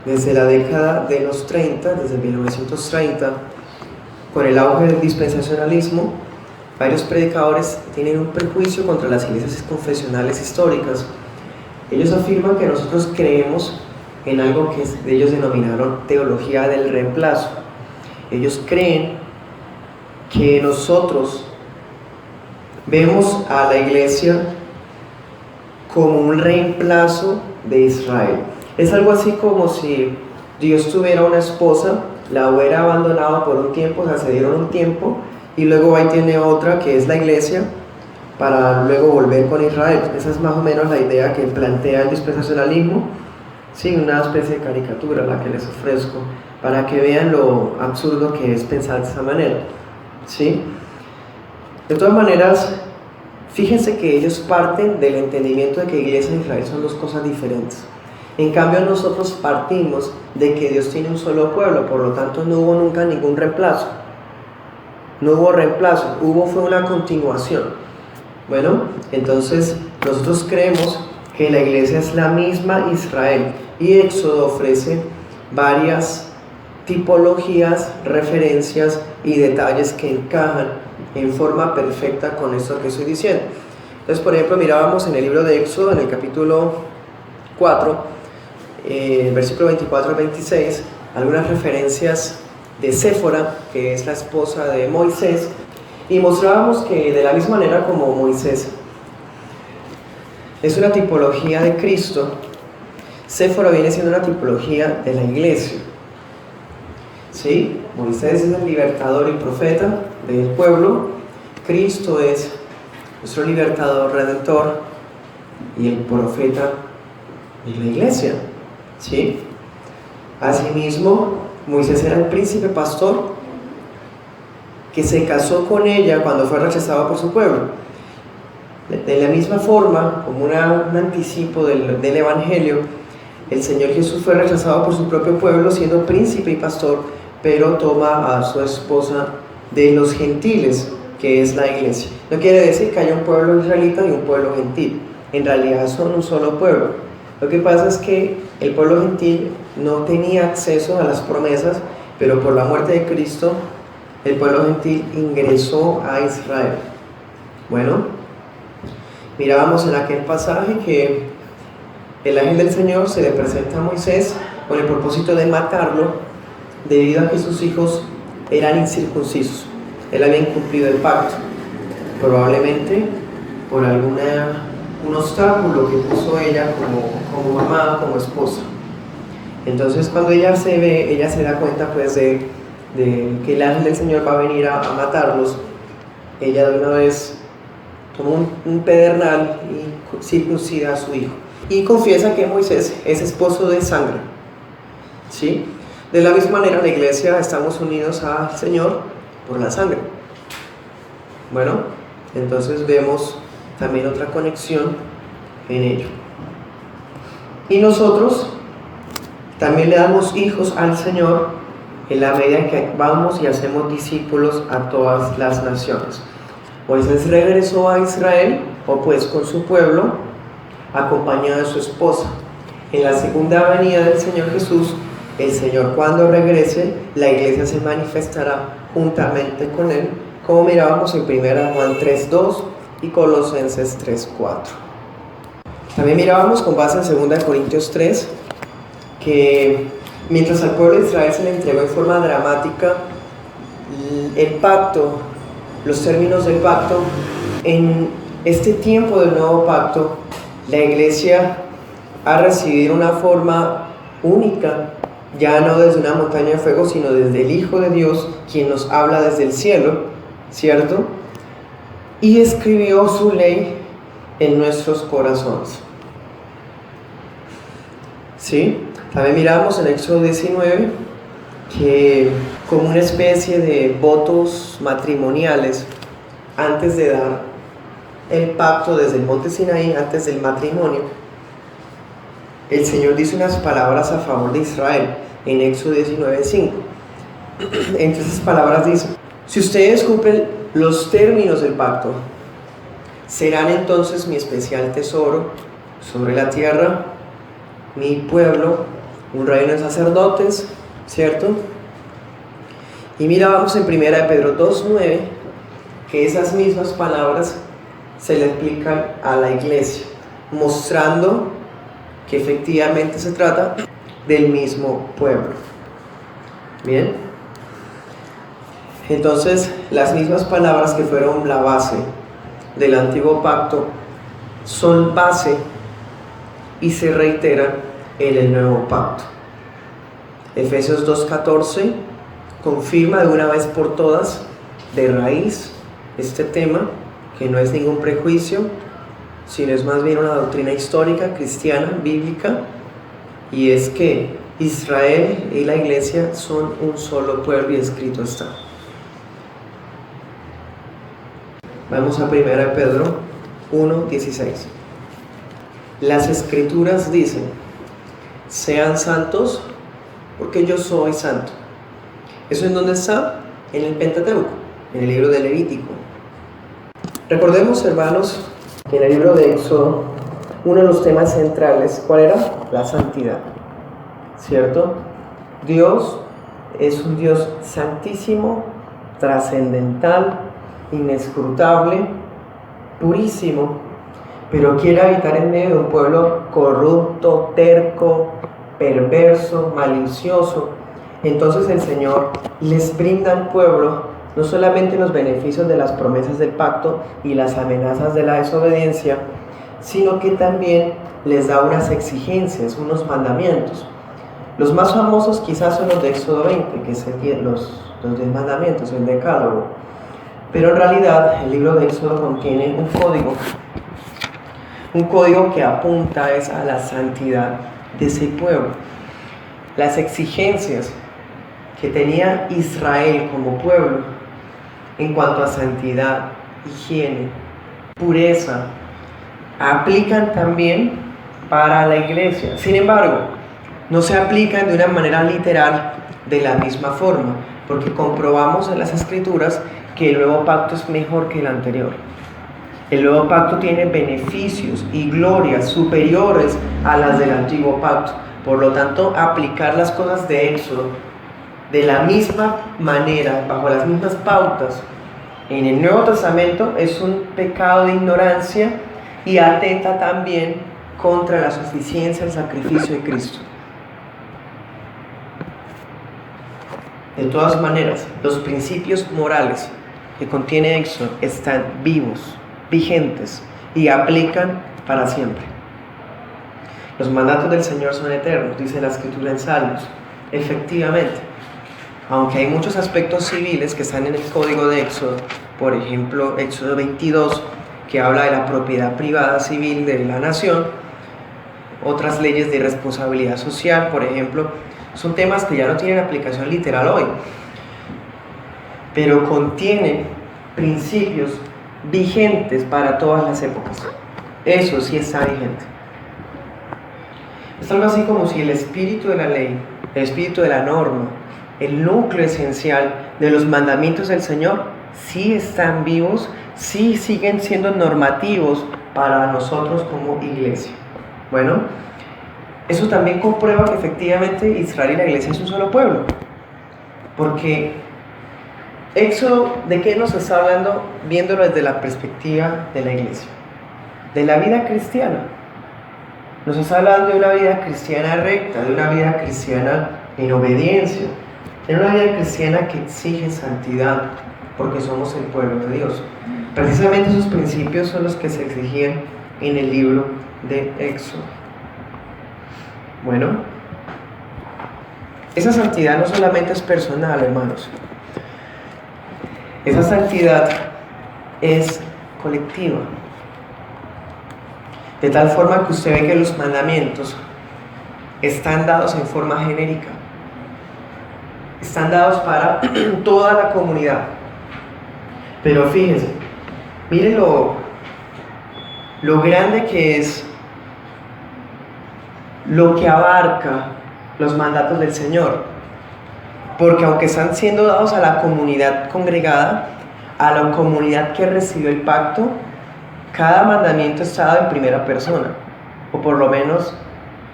desde la década de los 30, desde 1930, con el auge del dispensacionalismo, varios predicadores tienen un prejuicio contra las iglesias confesionales históricas. Ellos afirman que nosotros creemos en algo que ellos denominaron teología del reemplazo. Ellos creen que nosotros vemos a la iglesia como un reemplazo de Israel. Es algo así como si Dios tuviera una esposa, la hubiera abandonado por un tiempo, o sea, se dieron un tiempo, y luego ahí tiene otra que es la iglesia, para luego volver con Israel. Esa es más o menos la idea que plantea el dispensacionalismo. Sí, una especie de caricatura la que les ofrezco, para que vean lo absurdo que es pensar de esa manera. ¿Sí? De todas maneras, fíjense que ellos parten del entendimiento de que iglesia e Israel son dos cosas diferentes. En cambio, nosotros partimos de que Dios tiene un solo pueblo, por lo tanto no hubo nunca ningún reemplazo. No hubo reemplazo, fue una continuación. Bueno, entonces nosotros creemos que la iglesia es la misma Israel, y Éxodo ofrece varias tipologías, referencias y detalles que encajan en forma perfecta con esto que estoy diciendo. Entonces, por ejemplo, mirábamos en el libro de Éxodo, en el capítulo 4, versículo 24 al 26, algunas referencias de Séfora, que es la esposa de Moisés, y mostrábamos que de la misma manera como Moisés es una tipología de Cristo, Séfora viene siendo una tipología de la iglesia. ¿Sí? Moisés es el libertador y profeta del pueblo, Cristo es nuestro libertador, redentor, y el profeta de la iglesia. ¿Sí? Asimismo, Moisés era el príncipe pastor que se casó con ella cuando fue rechazado por su pueblo. De la misma forma, como un anticipo del Evangelio, el Señor Jesús fue rechazado por su propio pueblo siendo príncipe y pastor, pero toma a su esposa de los gentiles, que es la iglesia. No quiere decir que haya un pueblo israelita y un pueblo gentil. En realidad son un solo pueblo. Lo que pasa es que el pueblo gentil no tenía acceso a las promesas, pero por la muerte de Cristo, el pueblo gentil ingresó a Israel. Bueno, mirábamos en aquel pasaje que el ángel del Señor se le presenta a Moisés con el propósito de matarlo, debido a que sus hijos eran incircuncisos. Él había incumplido el pacto, probablemente por un obstáculo que puso ella como mamá, como esposa. Entonces, cuando ella se da cuenta pues de que el ángel del Señor va a venir a matarlos, ella de una vez toma un pedernal y circuncida a su hijo, y confiesa que Moisés es esposo de sangre. ¿Sí? De la misma manera, en la iglesia estamos unidos al Señor por la sangre. Bueno, entonces vemos también otra conexión en ello. Y nosotros también le damos hijos al Señor en la medida en que vamos y hacemos discípulos a todas las naciones. Moisés regresó a Israel, o pues con su pueblo, acompañado de su esposa. En la segunda venida del Señor Jesús, el Señor, cuando regrese, la iglesia se manifestará juntamente con Él, como mirábamos en 1 Juan 3:2 y Colosenses 3:4. También mirábamos con base en 2 Corintios 3, que mientras al pueblo de Israel se le entregó en forma dramática el pacto, los términos del pacto, en este tiempo del nuevo pacto, la iglesia ha recibido una forma única, ya no desde una montaña de fuego, sino desde el Hijo de Dios, quien nos habla desde el cielo, ¿cierto? Y escribió su ley en nuestros corazones. ¿Sí? También miramos en Éxodo 19 que, como una especie de votos matrimoniales, antes de dar el pacto desde el monte Sinaí, antes del matrimonio, el Señor dice unas palabras a favor de Israel en Éxodo 19:5. Entre esas palabras dice: si ustedes cumplen los términos del pacto, serán entonces mi especial tesoro sobre la tierra, mi pueblo un reino de sacerdotes, ¿cierto? Y mira, vamos en 1 de Pedro 2:9, que esas mismas palabras se le aplican a la iglesia, mostrando que efectivamente se trata del mismo pueblo. Bien, entonces las mismas palabras que fueron la base del antiguo pacto son base y se reiteran en el nuevo pacto. Efesios 2:14 confirma de una vez por todas, de raíz, este tema, que no es ningún prejuicio, sino es más bien una doctrina histórica, cristiana, bíblica, y es que Israel y la iglesia son un solo pueblo, y escrito está. Vamos a 1 de Pedro 1:16. Las escrituras dicen: sean santos porque yo soy santo. ¿Eso en dónde está? En el Pentateuco, en el libro de Levítico. Recordemos, hermanos, que en el libro de Éxodo, uno de los temas centrales, ¿cuál era? La santidad, ¿cierto? Dios es un Dios santísimo, trascendental, inescrutable, purísimo, pero quiere habitar en medio de un pueblo corrupto, terco, perverso, malicioso. Entonces el Señor les brinda al pueblo no solamente los beneficios de las promesas del pacto y las amenazas de la desobediencia, sino que también les da unas exigencias, unos mandamientos. Los más famosos quizás son los de Éxodo 20, que son los 10 mandamientos, el decálogo. Pero en realidad el libro de Éxodo contiene un código que apunta es a la santidad de ese pueblo. Las exigencias que tenía Israel como pueblo en cuanto a santidad, higiene, pureza, aplican también para la iglesia. Sin embargo, no se aplican de una manera literal de la misma forma, porque comprobamos en las Escrituras que el nuevo pacto es mejor que el anterior. El nuevo pacto tiene beneficios y glorias superiores a las del antiguo pacto. Por lo tanto, aplicar las cosas de Éxodo de la misma manera, bajo las mismas pautas, en el Nuevo Testamento es un pecado de ignorancia y atenta también contra la suficiencia del sacrificio de Cristo. De todas maneras, los principios morales que contiene Éxodo están vivos, vigentes y aplican para siempre. Los mandatos del Señor son eternos, dice la Escritura en Salmos. Efectivamente, aunque hay muchos aspectos civiles que están en el código de Éxodo, por ejemplo, Éxodo 22, que habla de la propiedad privada civil de la nación, otras leyes de responsabilidad social, por ejemplo, son temas que ya no tienen aplicación literal hoy, pero contienen principios vigentes para todas las épocas. Eso sí está vigente. Es algo así como si el espíritu de la ley, el espíritu de la norma, el núcleo esencial de los mandamientos del Señor sí están vivos, sí siguen siendo normativos para nosotros como iglesia. Bueno, eso también comprueba que efectivamente Israel y la iglesia es un solo pueblo, porque Éxodo, ¿de qué nos está hablando? Viéndolo desde la perspectiva de la iglesia, de la vida cristiana. Nos está hablando de una vida cristiana recta, de una vida cristiana en obediencia, de una vida cristiana que exige santidad, porque somos el pueblo de Dios. Precisamente esos principios son los que se exigían en el libro de Éxodo. Bueno, esa santidad no solamente es personal, hermanos. Esa santidad es colectiva. De tal forma que usted ve que los mandamientos están dados en forma genérica. Están dados para toda la comunidad. Pero fíjense, miren lo grande que es lo que abarca los mandatos del Señor. Porque aunque están siendo dados a la comunidad congregada, a la comunidad que recibió el pacto, cada mandamiento está dado en primera persona, o por lo menos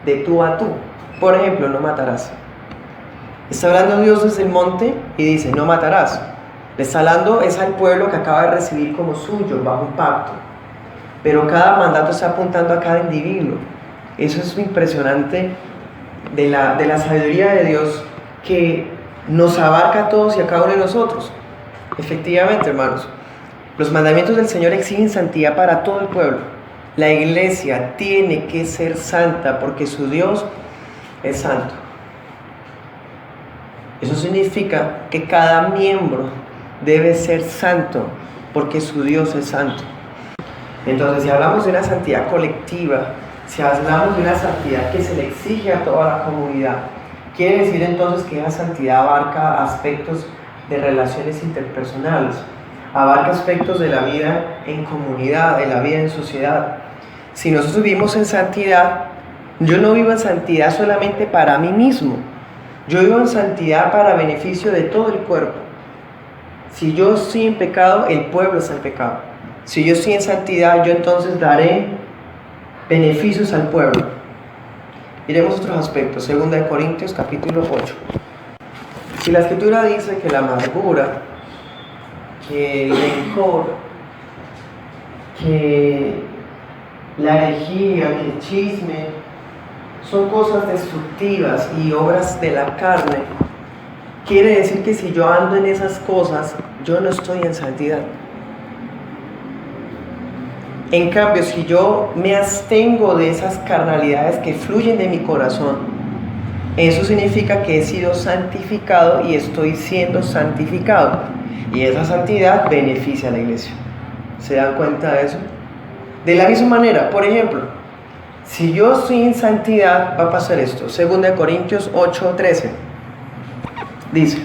de tú a tú. Por ejemplo, no matarás. Está hablando Dios desde el monte y dice, no matarás. Le está hablando es al pueblo que acaba de recibir como suyo, bajo un pacto. Pero cada mandato está apuntando a cada individuo. Eso es lo impresionante de la sabiduría de Dios, que nos abarca a todos y a cada uno de nosotros. Efectivamente, hermanos, los mandamientos del Señor exigen santidad para todo el pueblo. La iglesia tiene que ser santa porque su Dios es santo. Eso significa que cada miembro debe ser santo porque su Dios es santo. Entonces, si hablamos de una santidad colectiva, si hablamos de una santidad que se le exige a toda la comunidad, quiere decir entonces que esa santidad abarca aspectos de relaciones interpersonales, abarca aspectos de la vida en comunidad, de la vida en sociedad. Si nosotros vivimos en santidad, yo no vivo en santidad solamente para mí mismo, yo vivo en santidad para beneficio de todo el cuerpo. Si yo estoy en pecado, el pueblo está en pecado. Si yo estoy en santidad, yo entonces daré beneficios al pueblo. Miremos otros aspectos. 2 de Corintios capítulo 8. Si la escritura dice que la amargura, que el rencor, que la herejía, que el chisme son cosas destructivas y obras de la carne, quiere decir que si yo ando en esas cosas, yo no estoy en santidad. En cambio, si yo me abstengo de esas carnalidades que fluyen de mi corazón, eso significa que he sido santificado y estoy siendo santificado. Y esa santidad beneficia a la iglesia. ¿Se dan cuenta de eso? De la misma manera, por ejemplo, si yo estoy en santidad, va a pasar esto. 2 de Corintios 8:13. Dice: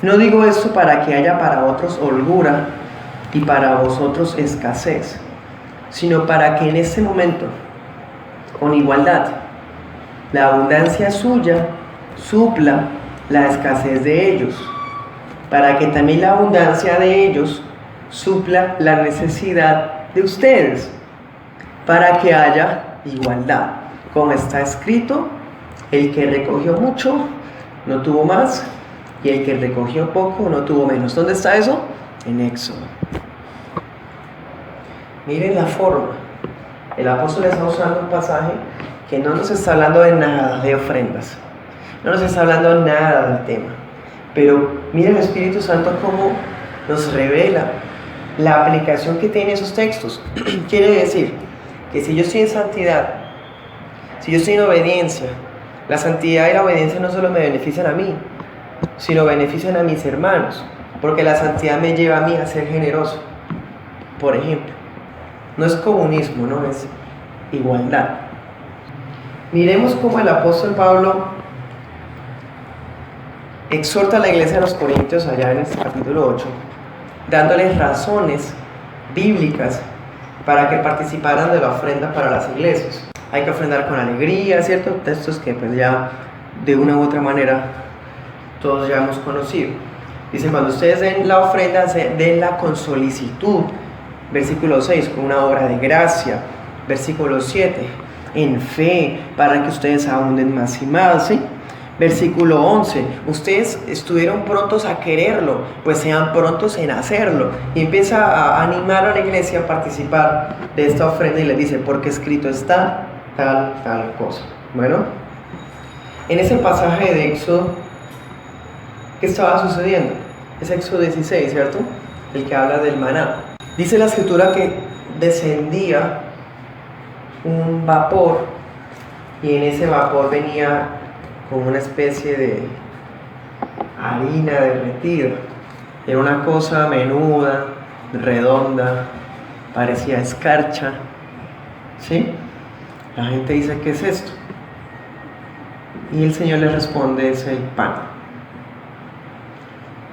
no digo esto para que haya para otros holgura y para vosotros escasez, sino para que en este momento, con igualdad, la abundancia suya supla la escasez de ellos, para que también la abundancia de ellos supla la necesidad de ustedes, para que haya igualdad. Como está escrito, el que recogió mucho no tuvo más, y el que recogió poco no tuvo menos. ¿Dónde está eso? En Éxodo. Miren la forma. El apóstol está usando un pasaje que no nos está hablando de nada de ofrendas, no nos está hablando nada del tema, pero miren el Espíritu Santo cómo nos revela la aplicación que tiene esos textos. Quiere decir que si yo estoy en santidad, si yo estoy en obediencia, la santidad y la obediencia no solo me benefician a mí, sino benefician a mis hermanos, porque la santidad me lleva a mí a ser generoso. Por ejemplo, no es comunismo, no es igualdad. Miremos cómo el apóstol Pablo exhorta a la iglesia de los Corintios allá en el capítulo 8, dándoles razones bíblicas para que participaran de la ofrenda para las iglesias. Hay que ofrendar con alegría, ¿cierto? Textos que pues ya de una u otra manera todos ya hemos conocido. Dice: cuando ustedes den la ofrenda, denla con solicitud. Versículo 6, con una obra de gracia. Versículo 7, en fe, para que ustedes abunden más y más, ¿sí? Versículo 11, ustedes estuvieron prontos a quererlo, pues sean prontos en hacerlo. Y empieza a animar a la iglesia a participar de esta ofrenda y les dice: porque escrito está tal cosa. Bueno, en ese pasaje de Éxodo, ¿qué estaba sucediendo? Es Éxodo 16, ¿cierto? El que habla del maná. Dice la escritura que descendía un vapor y en ese vapor venía como una especie de harina derretida. Era una cosa menuda, redonda, parecía escarcha, ¿sí? La gente dice: ¿qué es esto? Y el Señor le responde: es el pan.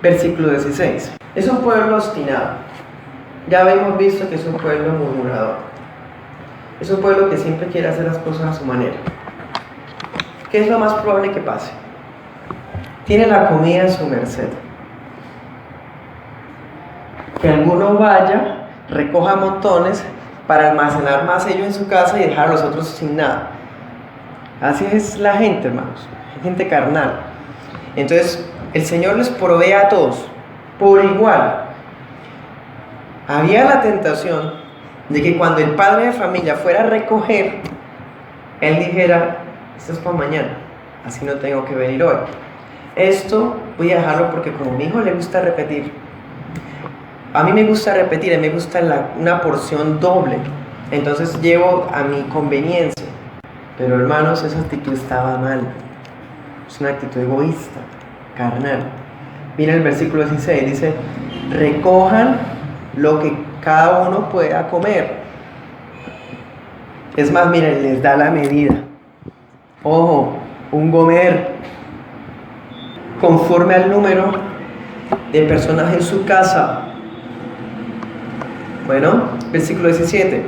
Versículo 16. Es un pueblo obstinado. Ya habíamos visto que es un pueblo murmurador. Es un pueblo que siempre quiere hacer las cosas a su manera. ¿Qué es lo más probable que pase? Tiene la comida en su merced. Que alguno vaya, recoja montones para almacenar más ellos en su casa y dejar a los otros sin nada. Así es la gente, hermanos, gente carnal. Entonces, el Señor les provee a todos por igual. Había la tentación de que cuando el padre de familia fuera a recoger, él dijera, esto es para mañana, así no tengo que venir hoy. Esto voy a dejarlo porque como a mi hijo le gusta repetir, a mí me gusta repetir, a mí me gusta una porción doble, entonces llevo a mi conveniencia. Pero hermanos, esa actitud estaba mal, es una actitud egoísta, carnal. Mira el versículo 16, dice, recojan lo que cada uno pueda comer. Es más, miren, les da la medida. Ojo, un gomer conforme al número de personas en su casa. Bueno, versículo 17.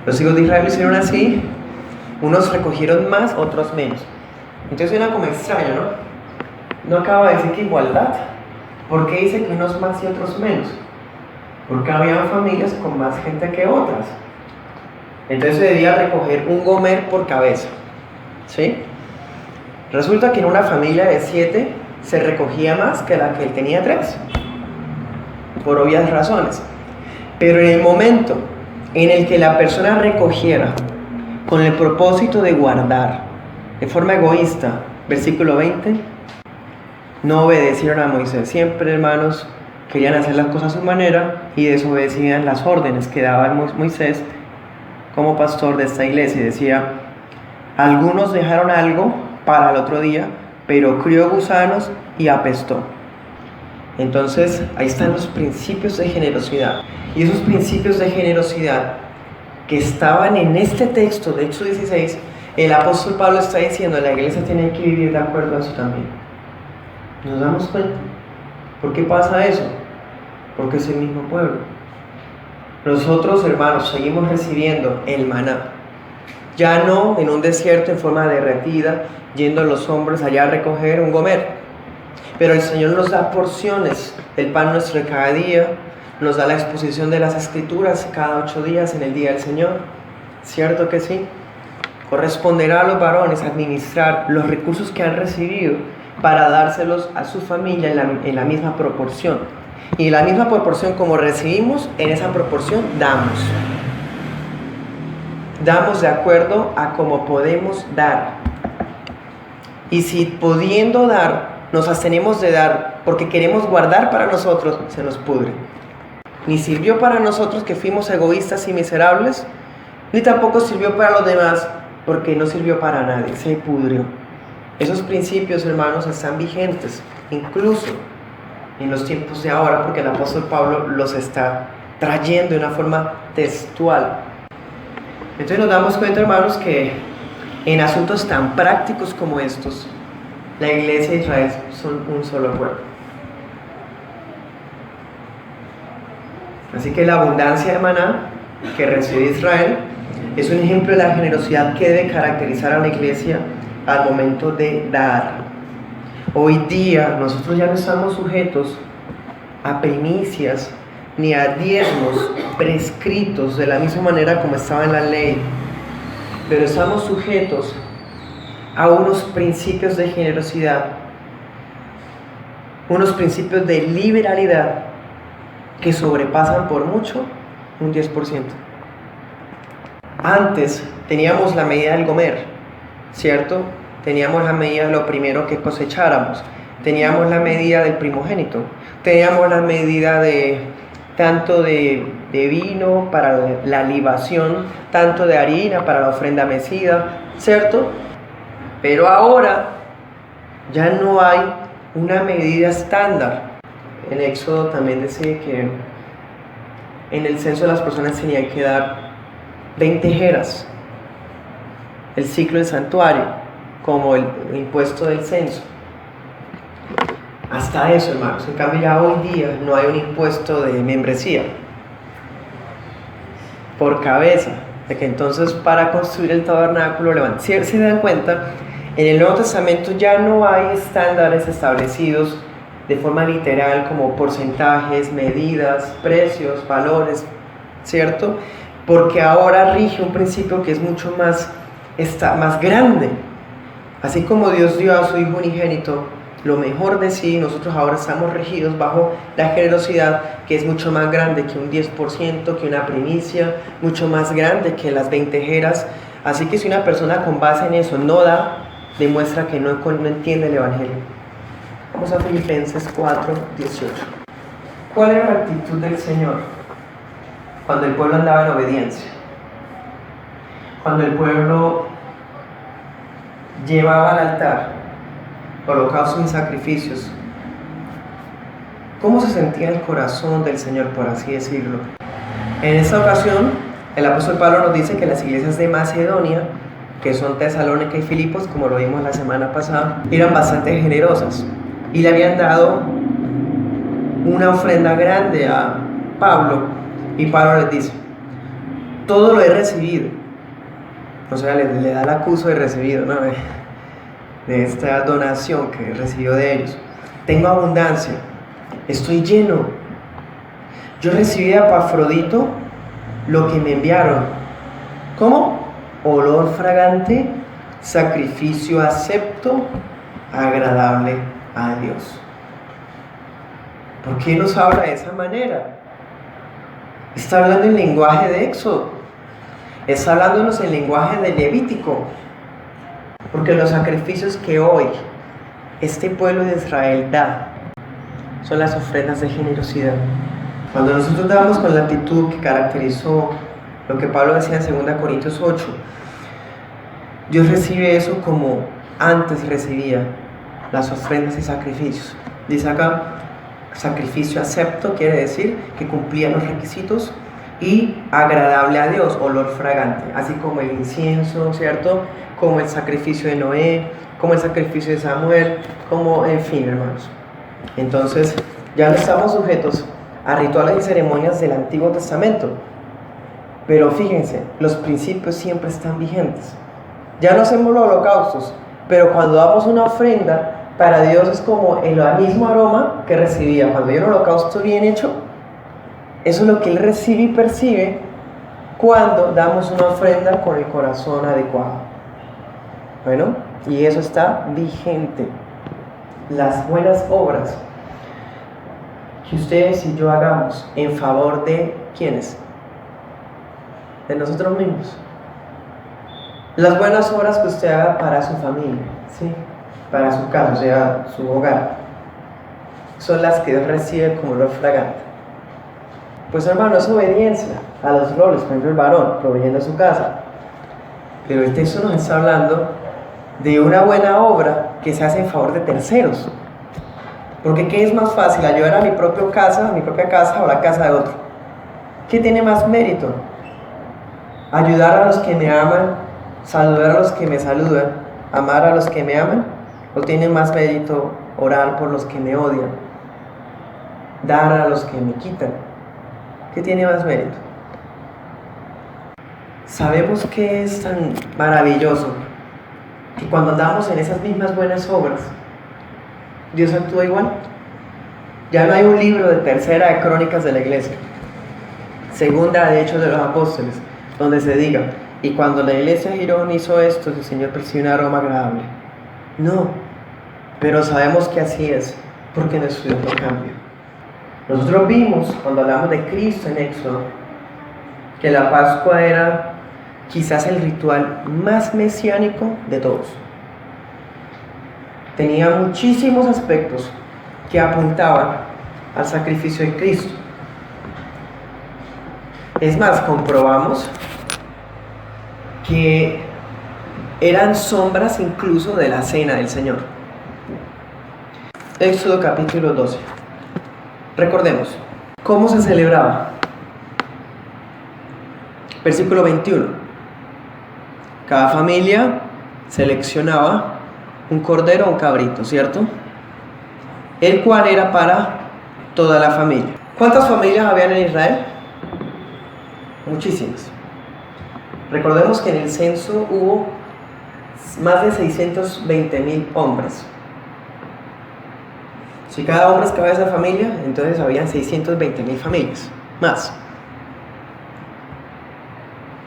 Los hijos de Israel lo hicieron así. Unos recogieron más, otros menos. Entonces suena como extraño, ¿no? No acaba de decir que igualdad. ¿Por qué dice que unos más y otros menos? Porque había familias con más gente que otras. Entonces se debía recoger un gomer por cabeza. ¿Sí? Resulta que en una familia de 7 se recogía más que la que él tenía 3. Por obvias razones. Pero en el momento en el que la persona recogiera con el propósito de guardar de forma egoísta, versículo 20, no obedecieron a Moisés. Siempre, hermanos, querían hacer las cosas a su manera y desobedecían las órdenes que daba Moisés como pastor de esta iglesia. Y decía, algunos dejaron algo para el otro día, pero crió gusanos y apestó. Entonces, ahí están los principios de generosidad. Y esos principios de generosidad que estaban en este texto de Hechos 16, el apóstol Pablo está diciendo, la iglesia tiene que vivir de acuerdo a eso también. ¿Nos damos cuenta? ¿Por qué pasa eso? Porque es el mismo pueblo. Nosotros, hermanos, seguimos recibiendo el maná. Ya no en un desierto en forma derretida, yendo los hombres allá a recoger un gomer. Pero el Señor nos da porciones, el pan nuestro de cada día, nos da la exposición de las Escrituras cada 8 días en el día del Señor. ¿Cierto que sí? Corresponderá a los varones administrar los recursos que han recibido para dárselos a su familia en la misma proporción. Y en la misma proporción como recibimos, en esa proporción damos. Damos de acuerdo a cómo podemos dar. Y si pudiendo dar, nos abstenemos de dar porque queremos guardar para nosotros, se nos pudre. Ni sirvió para nosotros que fuimos egoístas y miserables, ni tampoco sirvió para los demás porque no sirvió para nadie, se pudrió. Esos principios, hermanos, están vigentes, incluso en los tiempos de ahora, porque el apóstol Pablo los está trayendo de una forma textual. Entonces nos damos cuenta, hermanos, que en asuntos tan prácticos como estos, la iglesia de Israel son un solo pueblo. Así que la abundancia de maná que recibe Israel es un ejemplo de la generosidad que debe caracterizar a una iglesia al momento de dar. Hoy día nosotros ya no estamos sujetos a primicias ni a diezmos prescritos de la misma manera como estaba en la ley, pero estamos sujetos a unos principios de generosidad, unos principios de liberalidad que sobrepasan por mucho un 10%. Antes teníamos la medida del gomer, ¿cierto? Teníamos la medida de lo primero que cosecháramos, teníamos la medida del primogénito, teníamos la medida de tanto de vino para la libación, tanto de harina para la ofrenda mecida, ¿cierto? Pero ahora ya no hay una medida estándar. En Éxodo también decía que en el censo de las personas tenían que dar 20 jeras, el ciclo del santuario, como el impuesto del censo. Hasta eso, hermanos. En cambio, ya hoy día no hay un impuesto de membresía por cabeza, de que entonces para construir el tabernáculo, si se dan cuenta, en el Nuevo Testamento ya no hay estándares establecidos de forma literal como porcentajes, medidas, precios, valores, ¿cierto? Porque ahora rige un principio que es mucho más grande, Así como Dios dio a su Hijo unigénito lo mejor de sí, nosotros ahora estamos regidos bajo la generosidad que es mucho más grande que un 10%, que una primicia, mucho más grande que las 20 jeras. Así que si una persona con base en eso no da, demuestra que no entiende el Evangelio. Vamos a Filipenses 4:18. ¿Cuál era la actitud del Señor cuando el pueblo andaba en obediencia? Cuando el pueblo llevaba al altar holocaustos y sacrificios, ¿cómo se sentía el corazón del Señor, por así decirlo? En esta ocasión, el apóstol Pablo nos dice que las iglesias de Macedonia, que son Tesalónica y Filipos, como lo vimos la semana pasada, eran bastante generosas y le habían dado una ofrenda grande a Pablo, y Pablo les dice: todo lo he recibido. O sea, le da el acuso de recibido, ¿no? De esta donación que recibió de ellos. Tengo abundancia, estoy lleno. Yo recibí de Epafrodito lo que me enviaron. ¿Cómo? Olor fragante, sacrificio acepto, agradable a Dios. ¿Por qué nos habla de esa manera? Está hablando en lenguaje de Éxodo. Está hablándonos en lenguaje de Levítico. Porque los sacrificios que hoy este pueblo de Israel da son las ofrendas de generosidad. Cuando nosotros damos con la actitud que caracterizó lo que Pablo decía en 2 Corintios 8, Dios recibe eso como antes recibía las ofrendas y sacrificios. Dice acá, sacrificio acepto, quiere decir que cumplía los requisitos, y agradable a Dios, olor fragante, así como el incienso, ¿cierto? Como el sacrificio de Noé, como el sacrificio de Samuel, como, en fin, hermanos. Entonces, ya no estamos sujetos a rituales y ceremonias del Antiguo Testamento, pero fíjense, los principios siempre están vigentes. Ya no hacemos los holocaustos, pero cuando damos una ofrenda, para Dios es como el mismo aroma que recibía. Cuando hay un holocausto bien hecho, eso es lo que Él recibe y percibe cuando damos una ofrenda con el corazón adecuado. Bueno, y eso está vigente. Las buenas obras que ustedes y yo hagamos en favor de ¿quiénes? De nosotros mismos. Las buenas obras que usted haga para su familia, ¿sí? Para su casa, o sea, su hogar, son las que Dios recibe como olor fragante. Pues hermano, es obediencia a los roles, por ejemplo el varón proveyendo su casa. Pero el texto nos está hablando de una buena obra que se hace en favor de terceros. Porque ¿qué es más fácil? ¿Ayudar a mi propia casa o la casa de otro? ¿Qué tiene más mérito? ¿Ayudar a los que me aman? ¿Saludar a los que me saludan? ¿Amar a los que me aman? ¿O tiene más mérito orar por los que me odian? ¿Dar a los que me quitan? ¿Qué tiene más mérito? Sabemos que es tan maravilloso que cuando andamos en esas mismas buenas obras, Dios actúa igual. Ya no hay un libro de tercera de crónicas de la iglesia, segunda de Hechos de los Apóstoles, donde se diga: y cuando la iglesia Girón hizo esto, el Señor percibió un aroma agradable. No, pero sabemos que así es, porque nuestro Dios no cambia. Nosotros vimos, cuando hablamos de Cristo en Éxodo, que la Pascua era quizás el ritual más mesiánico de todos. Tenía muchísimos aspectos que apuntaban al sacrificio de Cristo. Es más, comprobamos que eran sombras incluso de la cena del Señor. Éxodo capítulo 12. Recordemos, ¿cómo se celebraba? Versículo 21. Cada familia seleccionaba un cordero o un cabrito, ¿cierto? El cual era para toda la familia. ¿Cuántas familias habían en Israel? Muchísimas. Recordemos que en el censo hubo más de 620,000 hombres. Si cada hombre es cabeza de familia, entonces habían 620,000 familias, más.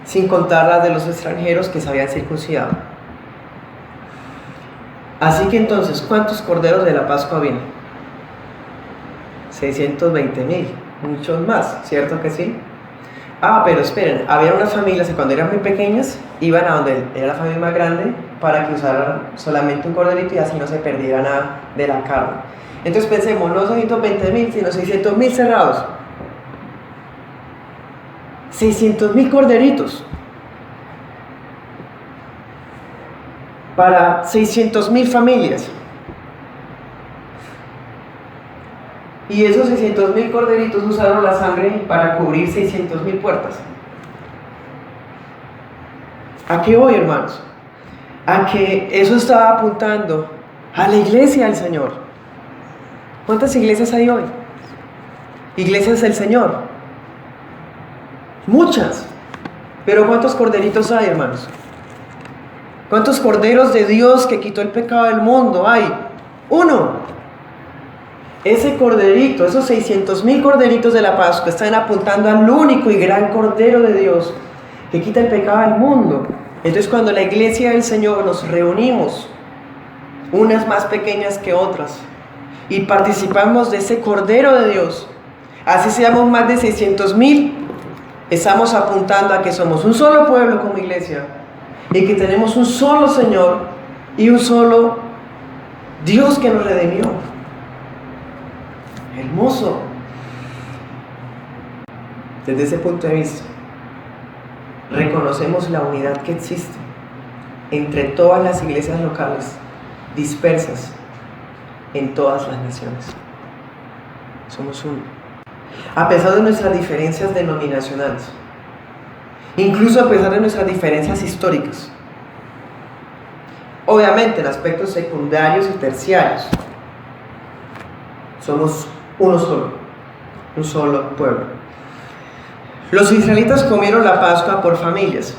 Sin contar las de los extranjeros que se habían circuncidado. Así que entonces, ¿cuántos corderos de la Pascua había? 620,000, muchos más, ¿cierto que sí? Ah, pero esperen, había unas familias que cuando eran muy pequeñas iban a donde era la familia más grande para que usaran solamente un corderito y así no se perdiera nada de la carne. Entonces pensemos, no 620,000, sino 600,000 cerrados. 600,000 corderitos para 600,000 familias. Y esos 600,000 corderitos usaron la sangre para cubrir 600,000 puertas. ¿A qué voy, hermanos? A que eso estaba apuntando a la iglesia del Señor. ¿Cuántas iglesias hay hoy? Iglesias del Señor. Muchas. Pero ¿cuántos corderitos hay, hermanos? ¿Cuántos corderos de Dios que quitó el pecado del mundo hay? Uno. Ese corderito, esos 600,000 corderitos de la Pascua están apuntando al único y gran Cordero de Dios que quita el pecado del mundo. Entonces cuando la iglesia del Señor nos reunimos, unas más pequeñas que otras, y participamos de ese Cordero de Dios, así seamos más de 600,000, estamos apuntando a que somos un solo pueblo como iglesia y que tenemos un solo Señor y un solo Dios que nos redimió. Hermoso. Desde ese punto de vista, reconocemos la unidad que existe entre todas las iglesias locales dispersas en todas las naciones. Somos uno. A pesar de nuestras diferencias denominacionales, incluso a pesar de nuestras diferencias históricas, obviamente en aspectos secundarios y terciarios, somos uno solo, un solo pueblo. Los israelitas comieron la Pascua por familias.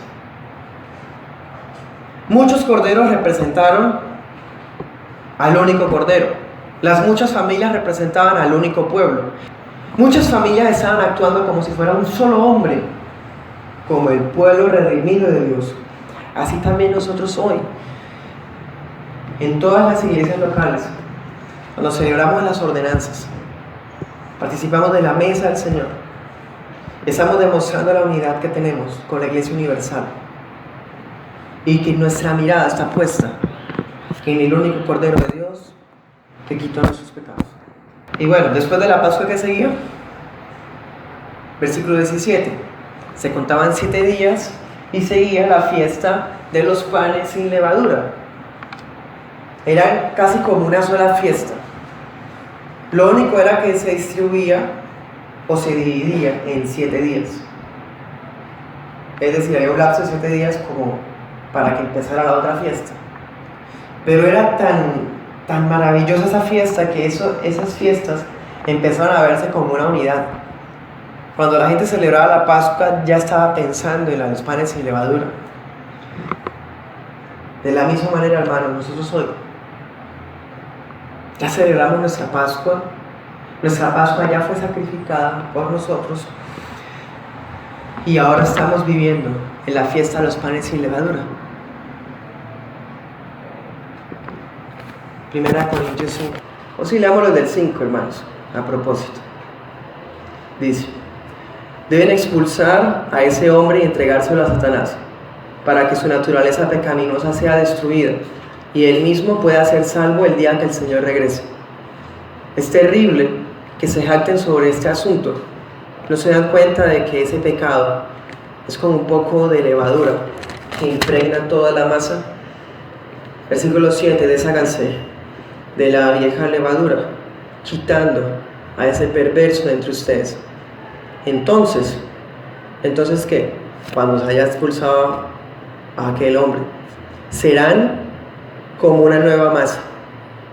Muchos corderos representaron al único cordero. Las muchas familias representaban al único pueblo. Muchas familias estaban actuando como si fuera un solo hombre, como el pueblo redimido de Dios. Así también nosotros hoy, en todas las iglesias locales, cuando celebramos las ordenanzas, participamos de la mesa del Señor, estamos demostrando la unidad que tenemos con la Iglesia Universal y que nuestra mirada está puesta en el único Cordero de Dios que quitó nuestros pecados. Y bueno, después de la Pascua que seguía, versículo 17, se contaban 7 días y seguía la fiesta de los panes sin levadura. Era casi como una sola fiesta. Lo único era que se distribuía o se dividía en 7 días. Es decir, había un lapso de 7 días como para que empezara la otra fiesta. Pero era tan maravillosa esa fiesta que esas fiestas empezaron a verse como una unidad. Cuando la gente celebraba la Pascua ya estaba pensando en los panes sin levadura. De la misma manera, hermanos, nosotros hoy ya celebramos nuestra Pascua. Nuestra Pascua ya fue sacrificada por nosotros y ahora estamos viviendo en la fiesta de los panes sin levadura. 1 Corintios 5. O si leamos los del 5, hermanos, a propósito. Dice: deben expulsar a ese hombre y entregárselo a Satanás, para que su naturaleza pecaminosa sea destruida y él mismo pueda ser salvo el día que el Señor regrese. Es terrible que se jacten sobre este asunto. No se dan cuenta de que ese pecado es como un poco de levadura que impregna toda la masa. Versículo 7: desháganse de la vieja levadura, quitando a ese perverso de entre ustedes. Entonces ¿qué? Cuando se haya expulsado a aquel hombre, serán como una nueva masa,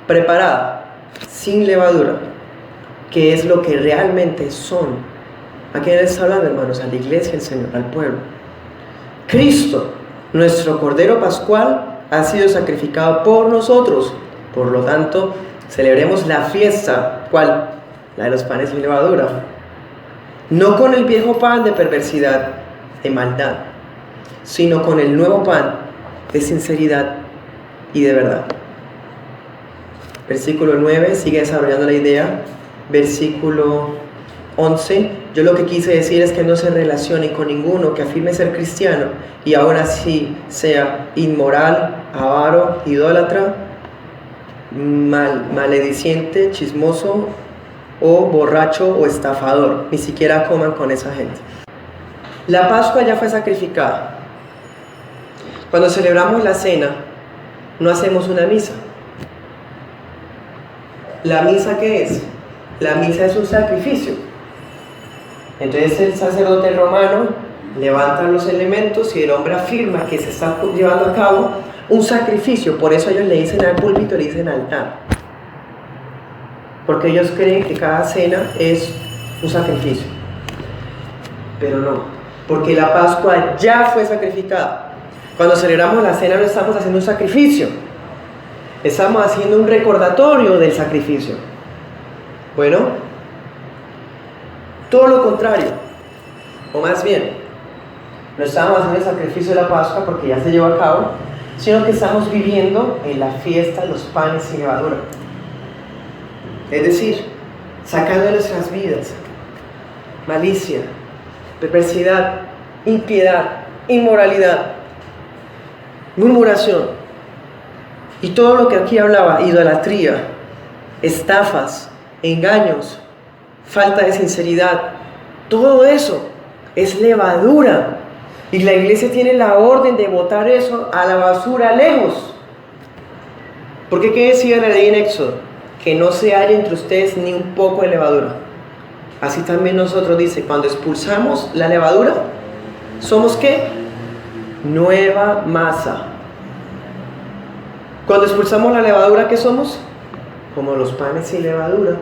preparada, sin levadura, que es lo que realmente son. ¿A quién les está hablando, hermanos? A la iglesia del Señor, al pueblo. Cristo, nuestro Cordero Pascual, ha sido sacrificado por nosotros. Por lo tanto, celebremos la fiesta. ¿Cuál? La de los panes sin levadura. No con el viejo pan de perversidad, de maldad, sino con el nuevo pan de sinceridad y de verdad. Versículo 9 sigue desarrollando la idea. Versículo 11, yo lo que quise decir es que no se relacione con ninguno que afirme ser cristiano y aún así sea inmoral, avaro, idólatra, malediciente, chismoso o borracho o estafador. Ni siquiera coman con esa gente. La Pascua ya fue sacrificada. Cuando celebramos la cena, no hacemos una misa. ¿La misa qué es? La misa es un sacrificio. Entonces el sacerdote romano levanta los elementos y el hombre afirma que se está llevando a cabo un sacrificio. Por eso ellos le dicen al púlpito, le dicen altar. Porque ellos creen que cada cena es un sacrificio. Pero no, porque la Pascua ya fue sacrificada. Cuando celebramos la cena no estamos haciendo un sacrificio. Estamos haciendo un recordatorio del sacrificio. Bueno, todo lo contrario, o más bien, no estamos haciendo el sacrificio de la Pascua porque ya se llevó a cabo, sino que estamos viviendo en la fiesta de los panes sin levadura. Es decir, sacando de nuestras vidas malicia, perversidad, impiedad, inmoralidad, murmuración y todo lo que aquí hablaba, idolatría, estafas, engaños, falta de sinceridad, todo eso es levadura. Y la iglesia tiene la orden de botar eso a la basura lejos. Porque ¿qué decía la ley en Éxodo? Que no se haya entre ustedes ni un poco de levadura. Así también nosotros dice, cuando expulsamos la levadura, ¿somos qué? Nueva masa. Cuando expulsamos la levadura, ¿qué somos? Como los panes sin levadura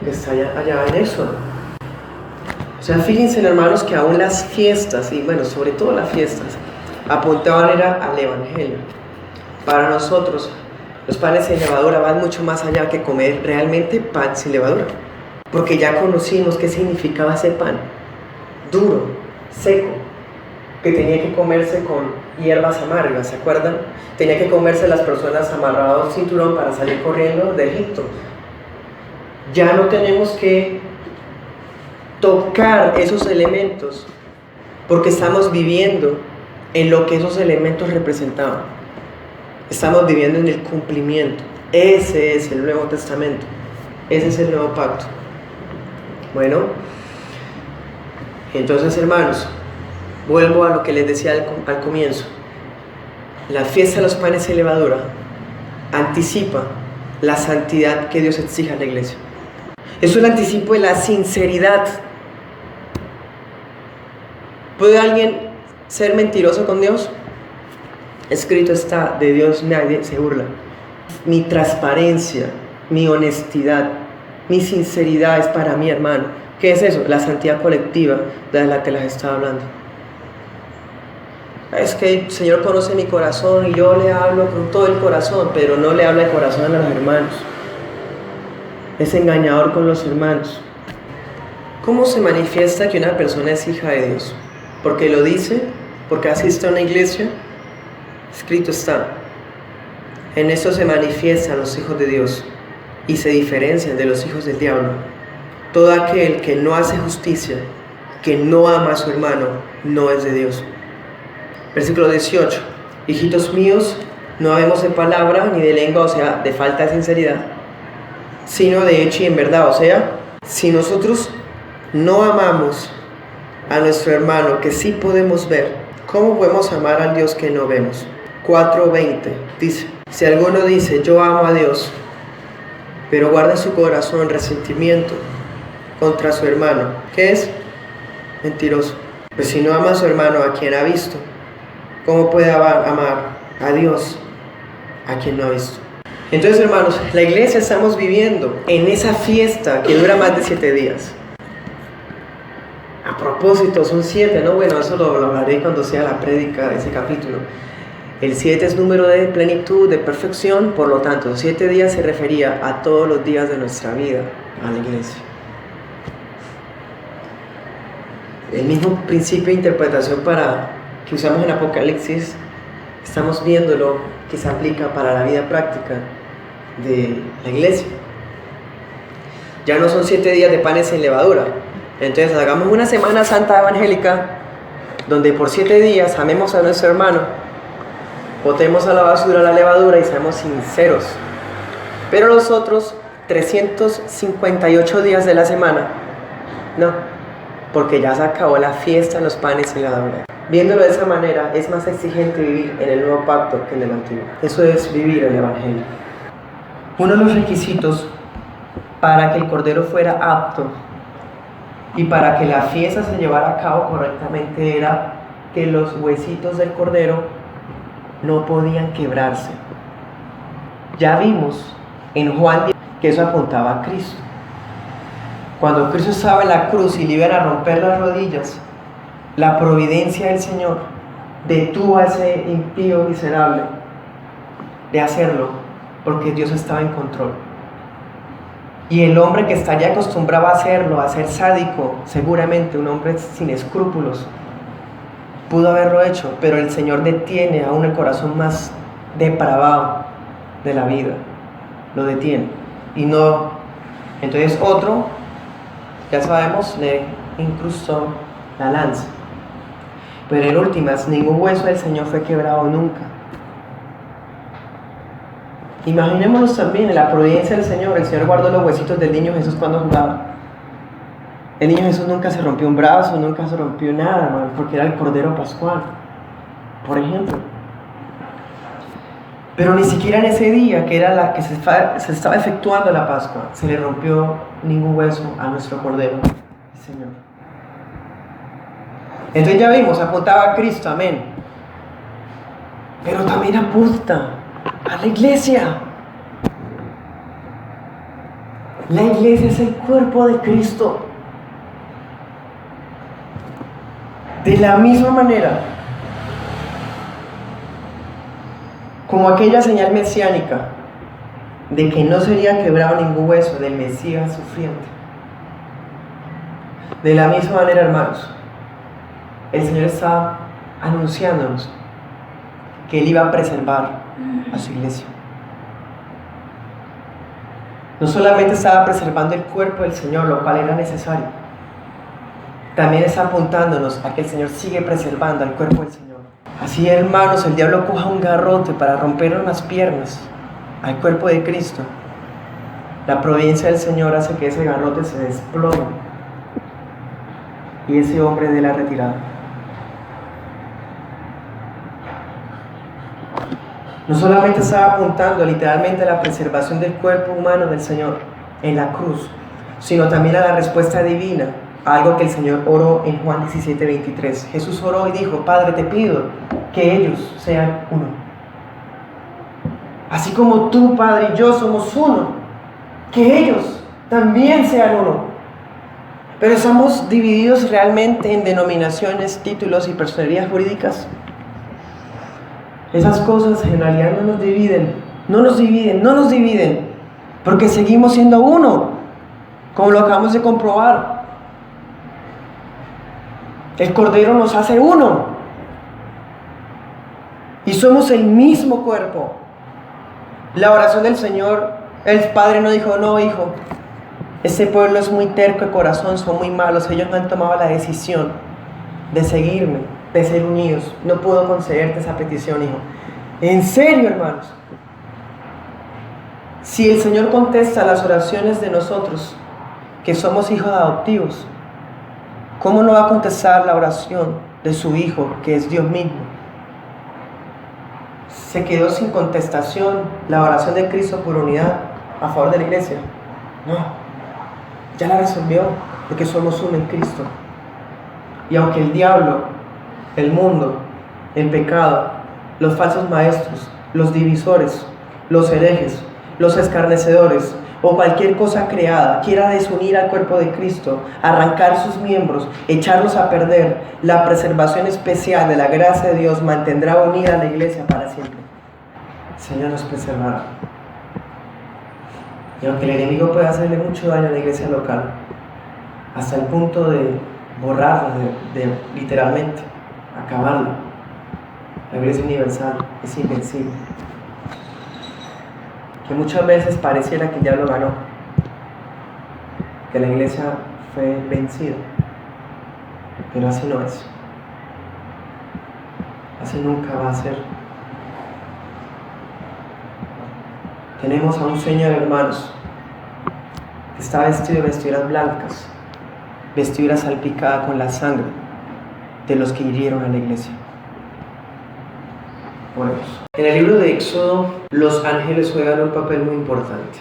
que está allá en Éxodo. O sea, fíjense, hermanos, que aún las fiestas, y bueno, sobre todo las fiestas, apuntaban al Evangelio. Para nosotros, los panes sin levadura van mucho más allá que comer realmente pan sin levadura. Porque ya conocimos qué significaba ese pan, duro, seco, que tenía que comerse con hierbas amargas, ¿se acuerdan? Tenía que comerse las personas amarradas a un cinturón para salir corriendo de Egipto. Ya no tenemos que tocar esos elementos porque estamos viviendo en lo que esos elementos representaban. Estamos viviendo en el cumplimiento. Ese es el Nuevo Testamento. Ese es el nuevo pacto. Bueno, entonces, hermanos, vuelvo a lo que les decía al comienzo. La fiesta de los panes sin levadura anticipa la santidad que Dios exige a la iglesia. Es un anticipo de la sinceridad. ¿Puede alguien ser mentiroso con Dios? Escrito está, de Dios nadie se burla. Mi transparencia, mi honestidad, mi sinceridad es para mí, hermano. ¿Qué es eso? La santidad colectiva de la que les estaba hablando. Es que el Señor conoce mi corazón y yo le hablo con todo el corazón, pero no le habla el corazón a los hermanos. Es engañador con los hermanos. ¿Cómo se manifiesta que una persona es hija de Dios? ¿Porque lo dice? ¿Porque asiste a una iglesia? Escrito está. En eso se manifiestan los hijos de Dios y se diferencian de los hijos del diablo. Todo aquel que no hace justicia, que no ama a su hermano, no es de Dios. Versículo 18. Hijitos míos, no habemos de palabra ni de lengua, o sea, de falta de sinceridad, sino de hecho y en verdad. O sea, si nosotros no amamos a nuestro hermano que sí podemos ver, ¿cómo podemos amar al Dios que no vemos? 4:20 dice, si alguno dice yo amo a Dios, pero guarda en su corazón resentimiento contra su hermano, ¿qué es? Mentiroso. Pues si no ama a su hermano a quien ha visto, ¿cómo puede amar a Dios a quien no ha visto? Entonces, hermanos, la iglesia estamos viviendo en esa fiesta que dura más de 7 días. A propósito, son 7, ¿no? Bueno, eso lo hablaré cuando sea la prédica de ese capítulo. El 7 es número de plenitud, de perfección, por lo tanto, 7 días se refería a todos los días de nuestra vida, a la iglesia. El mismo principio de interpretación que usamos en Apocalipsis, estamos viéndolo que se aplica para la vida práctica. de la iglesia. Ya no son 7 días de panes sin levadura. Entonces hagamos una Semana Santa evangélica donde por 7 días amemos a nuestro hermano, botemos a la basura la levadura y seamos sinceros. Pero los otros 358 días de la semana, no, porque ya se acabó la fiesta de los panes sin levadura. Viéndolo de esa manera, es más exigente vivir en el nuevo pacto que en el antiguo. Eso es vivir el evangelio. Uno de los requisitos para que el cordero fuera apto y para que la fiesta se llevara a cabo correctamente era que los huesitos del cordero no podían quebrarse. Ya vimos en Juan que eso apuntaba a Cristo. Cuando Cristo estaba en la cruz y le iban a romper las rodillas, la providencia del Señor detuvo a ese impío miserable de hacerlo, porque Dios estaba en control. Y el hombre que estaría acostumbrado a hacerlo, a ser sádico, seguramente un hombre sin escrúpulos, pudo haberlo hecho, pero el Señor detiene aún el corazón más depravado de la vida, lo detiene. Y no, entonces otro, ya sabemos, le incrustó la lanza. Pero en últimas, ningún hueso del Señor fue quebrado nunca. Imaginémonos también en la providencia del Señor. El Señor guardó los huesitos del niño Jesús cuando jugaba. El niño Jesús nunca se rompió un brazo, nunca se rompió nada, hermano, porque era el Cordero Pascual, por ejemplo. Pero ni siquiera en ese día, que era la que se estaba efectuando la Pascua, se le rompió ningún hueso a nuestro Cordero, el Señor. Entonces ya vimos, apuntaba a Cristo, amén. Pero también apunta a la iglesia. La iglesia es el cuerpo de Cristo. De la misma manera como aquella señal mesiánica de que no sería quebrado ningún hueso del Mesías sufriente. De la misma manera, hermanos, el Señor está anunciándonos que Él iba a preservar a su iglesia. No solamente estaba preservando el cuerpo del Señor, lo cual era necesario, también está apuntándonos a que el Señor sigue preservando al cuerpo del Señor. Así, hermanos, el diablo coja un garrote para romper unas piernas al cuerpo de Cristo. La providencia del Señor hace que ese garrote se desplome y ese hombre dé la retirada. No solamente estaba apuntando literalmente a la preservación del cuerpo humano del Señor en la cruz, sino también a la respuesta divina, algo que el Señor oró en Juan 17:23. Jesús oró y dijo: Padre, te pido que ellos sean uno. Así como tú, Padre, y yo somos uno, que ellos también sean uno. Pero estamos divididos realmente en denominaciones, títulos y personerías jurídicas. Esas cosas en realidad no nos dividen, porque seguimos siendo uno, como lo acabamos de comprobar. El Cordero nos hace uno, y somos el mismo cuerpo. La oración del Señor, el Padre no dijo: no, hijo, este pueblo es muy terco de corazón, son muy malos, ellos no han tomado la decisión de seguirme, de ser unidos, no puedo concederte esa petición, hijo. En serio, hermanos, si el Señor contesta las oraciones de nosotros, que somos hijos adoptivos, ¿cómo no va a contestar la oración de su Hijo, que es Dios mismo? ¿Se quedó sin contestación la oración de Cristo por unidad a favor de la iglesia? No, ya la resolvió, porque somos uno en Cristo. Y aunque el diablo, el mundo, el pecado, los falsos maestros, los divisores, los herejes, los escarnecedores o cualquier cosa creada quiera desunir al cuerpo de Cristo, arrancar sus miembros, echarlos a perder, la preservación especial de la gracia de Dios mantendrá unida a la iglesia para siempre. El Señor nos preservará. Y aunque el enemigo puede hacerle mucho daño a la iglesia local, hasta el punto de borrarla, de literalmente acabarla, la iglesia universal es invencible. que muchas veces pareciera que el diablo ganó, que la iglesia fue vencida, pero así no es. Así nunca va a ser. Tenemos a un Señor, hermanos, que está vestido de vestiduras blancas, vestidura salpicada con la sangre de los que hirieron a la iglesia. Bueno, en el libro de Éxodo, los ángeles juegan un papel muy importante.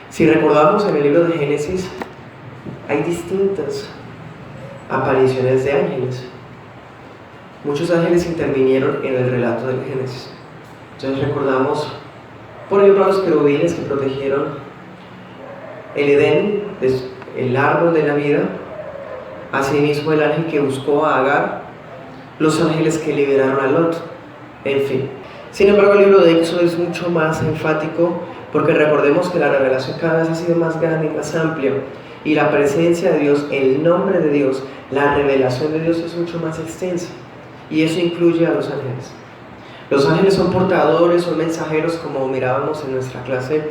Si recordamos, en el libro de Génesis hay distintas apariciones de ángeles. Muchos ángeles intervinieron en el relato del Génesis. Entonces recordamos, por ejemplo, a los querubines que protegieron el Edén, el árbol de la vida. Asimismo, el ángel que buscó a Agar, los ángeles que liberaron a Lot, en fin. Sin embargo, el libro de Éxodo es mucho más enfático, porque recordemos que la revelación cada vez ha sido más grande y más amplia, y la presencia de Dios, el nombre de Dios, la revelación de Dios es mucho más extensa, y eso incluye a los ángeles. Los ángeles son portadores, son mensajeros, como mirábamos en nuestra clase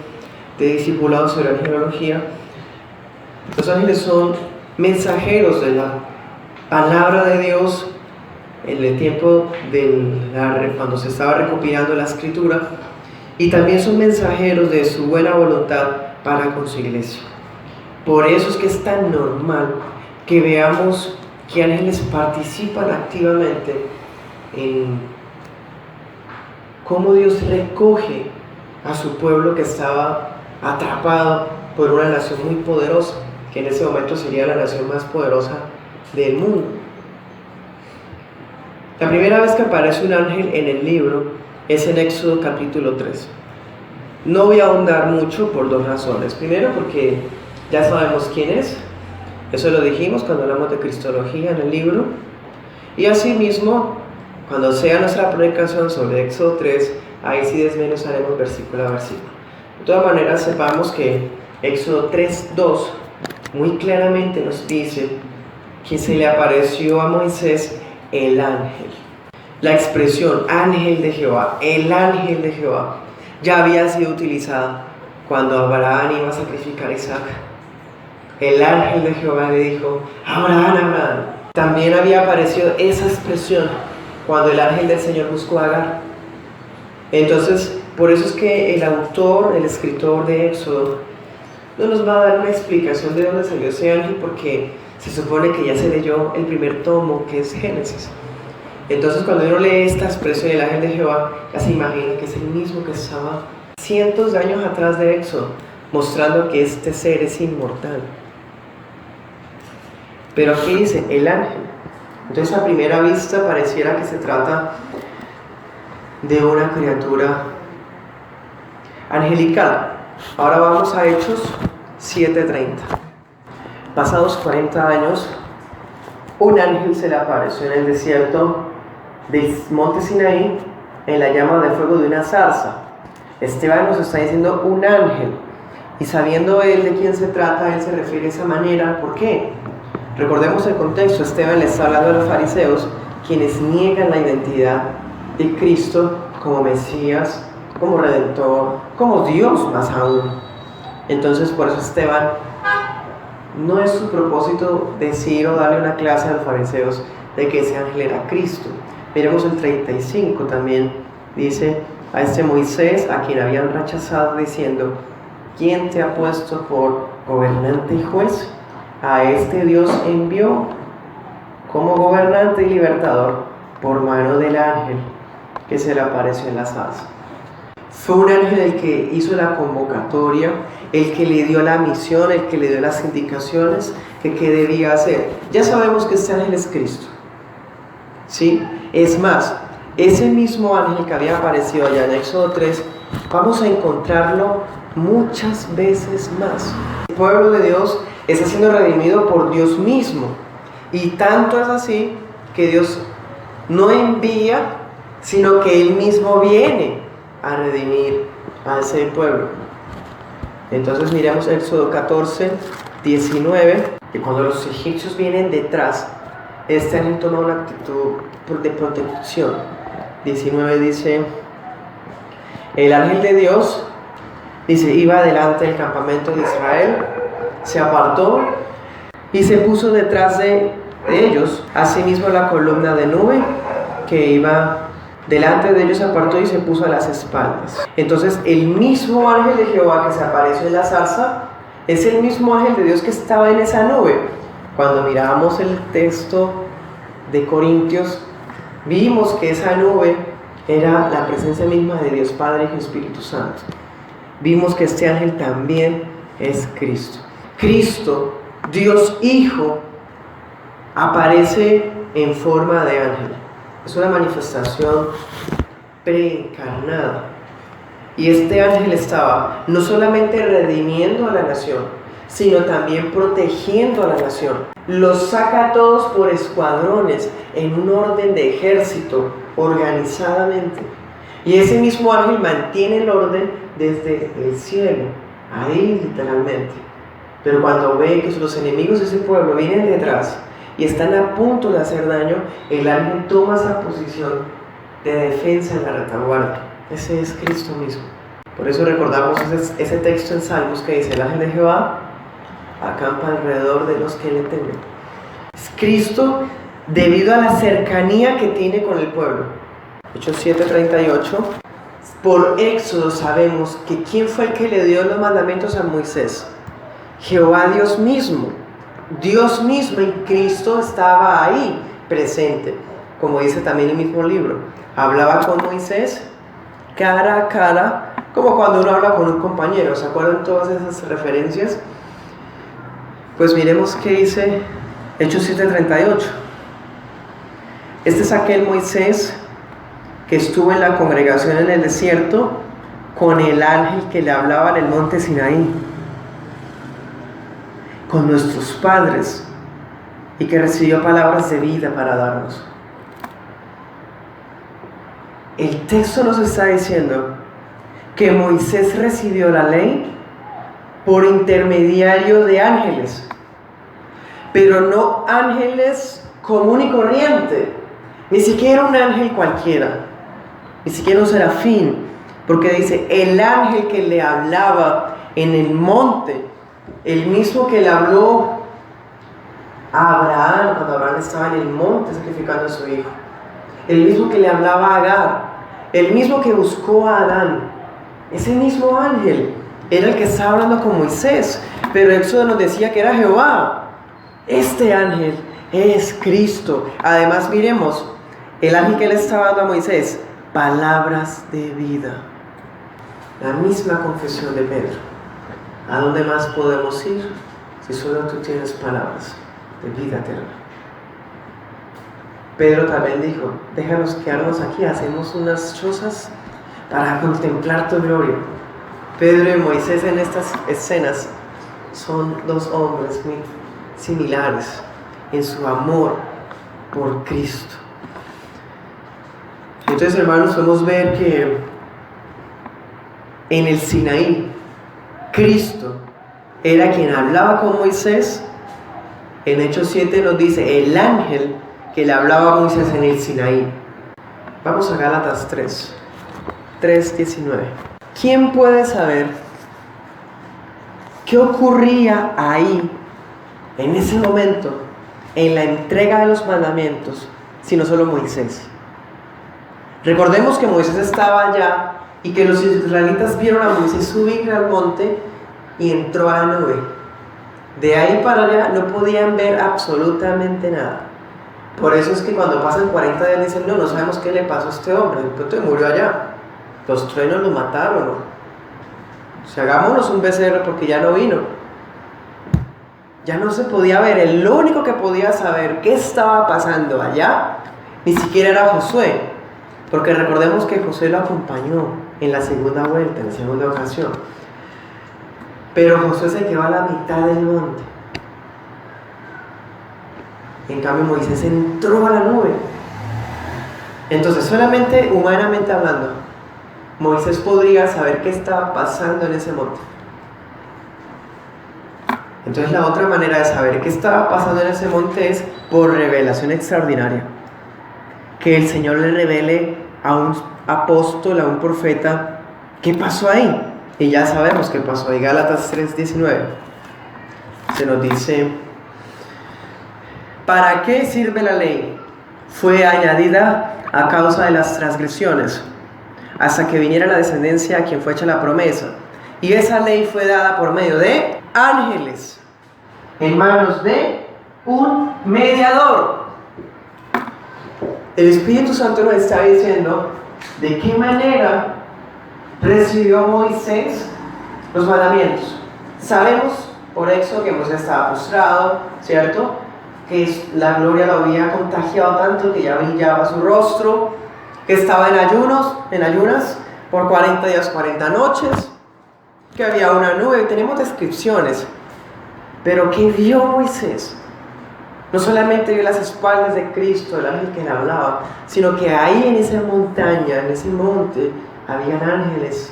de discipulado sobre angelología. Los ángeles son mensajeros de la palabra de Dios en el tiempo cuando se estaba recopilando la escritura, y también son mensajeros de su buena voluntad para con su iglesia. Por eso es que es tan normal que veamos que ángeles participan activamente en cómo Dios recoge a su pueblo que estaba atrapado por una nación muy poderosa, que en ese momento sería la nación más poderosa del mundo. La primera vez que aparece un ángel en el libro es en Éxodo capítulo 3. No voy a ahondar mucho por dos razones. Primero, porque ya sabemos quién es. Eso lo dijimos cuando hablamos de cristología en el libro. Y asimismo, cuando sea nuestra predicación sobre Éxodo 3, ahí sí desmenuzaremos versículo a versículo. De todas maneras, sepamos que Éxodo 3:2 muy claramente nos dice que se le apareció a Moisés el ángel. La expresión ángel de Jehová, el ángel de Jehová, ya había sido utilizada cuando Abraham iba a sacrificar a Isaac. El ángel de Jehová le dijo: Abraham, Abraham. También había aparecido esa expresión cuando el ángel del Señor buscó a Agar. Entonces, por eso es que el autor, el escritor de Éxodo, no nos va a dar una explicación de dónde salió ese ángel, porque se supone que ya se leyó el primer tomo, que es Génesis. Entonces, cuando uno lee esta expresión del ángel de Jehová, ya se imagina que es el mismo que estaba cientos de años atrás de Éxodo, mostrando que este ser es inmortal. Pero aquí dice el ángel. Entonces, a primera vista pareciera que se trata de una criatura angelical. Ahora vamos a Hechos 7:30. Pasados 40 años, un ángel se le apareció en el desierto del monte Sinaí en la llama de fuego de una zarza. Esteban nos está diciendo un ángel, y sabiendo él de quién se trata, él se refiere de esa manera. ¿Por qué? Recordemos el contexto. Esteban le está hablando a los fariseos, quienes niegan la identidad de Cristo como Mesías, como Redentor, como Dios más aún. Entonces, por eso Esteban, no es su propósito decir o darle una clase a los fariseos de que ese ángel era Cristo. Miremos el 35 también. Dice: a este Moisés, a quien habían rechazado, diciendo: ¿quién te ha puesto por gobernante y juez? A este Dios envió como gobernante y libertador por mano del ángel que se le apareció en la zarza. Fue un ángel el que hizo la convocatoria, el que le dio la misión, el que le dio las indicaciones de qué debía hacer. Ya sabemos que este ángel es Cristo, ¿sí? Es más, ese mismo ángel que había aparecido allá en Éxodo 3, vamos a encontrarlo muchas veces más. El pueblo de Dios está siendo redimido por Dios mismo, y tanto es así que Dios no envía, sino que Él mismo viene a redimir a ese pueblo. Entonces miremos Éxodo 14:19, que cuando los egipcios vienen detrás, este ángel toma una actitud de protección. 19 dice: el ángel de Dios Dice, iba delante del campamento de Israel, se apartó y se puso detrás de ellos. Asimismo la columna de nube que iba delante de ellos se apartó y se puso a las espaldas. Entonces el mismo ángel de Jehová que se apareció en la zarza es el mismo ángel de Dios que estaba en esa nube. Cuando mirábamos el texto de Corintios, vimos que esa nube era la presencia misma de Dios Padre y Espíritu Santo. Vimos que este ángel también es Cristo. Cristo, Dios Hijo, aparece en forma de ángel. Es una manifestación preencarnada. Y este ángel estaba no solamente redimiendo a la nación, sino también protegiendo a la nación. Los saca a todos por escuadrones, en un orden de ejército, organizadamente. Y ese mismo ángel mantiene el orden desde el cielo, ahí literalmente. Pero cuando ve que los enemigos de ese pueblo vienen detrás y están a punto de hacer daño, el ángel toma esa posición de defensa en la retaguardia. Ese es Cristo mismo. Por eso recordamos ese texto en Salmos que dice: el ángel de Jehová acampa alrededor de los que le temen. Es Cristo debido a la cercanía que tiene con el pueblo. Hechos 7:38. Por Éxodo sabemos que ¿quién fue el que le dio los mandamientos a Moisés? Jehová Dios mismo. Dios mismo, y Cristo estaba ahí presente, como dice también el mismo libro. Hablaba con Moisés cara a cara, como cuando uno habla con un compañero. ¿Se acuerdan todas esas referencias? Pues miremos qué dice Hechos 7:38. Este es aquel Moisés que estuvo en la congregación en el desierto con el ángel que le hablaba en el monte Sinaí, con nuestros padres, y que recibió palabras de vida para darnos. El texto nos está diciendo que Moisés recibió la ley por intermediario de ángeles, pero no ángeles común y corriente, ni siquiera un ángel cualquiera, ni siquiera un serafín, porque dice el ángel que le hablaba en el monte, el mismo que le habló a Abraham cuando Abraham estaba en el monte sacrificando a su hijo, el mismo que le hablaba a Agar, el mismo que buscó a Adán. Ese mismo ángel era el que estaba hablando con Moisés, pero Éxodo nos decía que era Jehová. Este ángel es Cristo. Además, miremos, el ángel que le estaba dando a Moisés palabras de vida. La misma confesión de Pedro. ¿A dónde más podemos ir si solo tú tienes palabras de vida eterna? Pedro también dijo: déjanos quedarnos aquí, hacemos unas chozas para contemplar tu gloria. Pedro y Moisés en estas escenas son dos hombres muy similares en su amor por Cristo. Entonces, hermanos, podemos ver que en el Sinaí, Cristo era quien hablaba con Moisés. En Hechos 7 nos dice el ángel que le hablaba a Moisés en el Sinaí. Vamos a Gálatas 3:19. ¿Quién puede saber qué ocurría ahí, en ese momento, en la entrega de los mandamientos, sino solo Moisés? Recordemos que Moisés estaba allá y que los israelitas vieron a Moisés subir al monte y entró a la nube. De ahí para allá no podían ver absolutamente nada. Por eso es que cuando pasan 40 días dicen: no sabemos qué le pasó a este hombre, de pronto murió allá. Los truenos lo mataron, ¿no? O sea, hagámonos un becerro porque ya no vino. Ya no se podía ver. El único que podía saber qué estaba pasando allá ni siquiera era Josué, porque recordemos que Josué lo acompañó en la segunda vuelta, en la segunda ocasión. Pero Josué se quedó a la mitad del monte. En cambio, Moisés entró a la nube. Entonces, solamente humanamente hablando, Moisés podría saber qué estaba pasando en ese monte. Entonces, la otra manera de saber qué estaba pasando en ese monte es por revelación extraordinaria. Que el Señor le revele a un apóstol, a un profeta, qué pasó ahí. Y ya sabemos qué pasó. En Gálatas 3:19 se nos dice: ¿para qué sirve la ley? Fue añadida a causa de las transgresiones, hasta que viniera la descendencia a quien fue hecha la promesa. Y esa ley fue dada por medio de ángeles, en manos de un mediador. El Espíritu Santo nos está diciendo de qué manera recibió Moisés los mandamientos. Sabemos por Éxodo que Moisés estaba postrado, ¿cierto? Que la gloria lo había contagiado tanto que ya brillaba su rostro, que estaba en ayunas por 40 días, 40 noches, que había una nube. Tenemos descripciones, pero ¿qué vio Moisés? No solamente vio las espaldas de Cristo, el ángel que le hablaba, sino que ahí en esa montaña, en ese monte, habían ángeles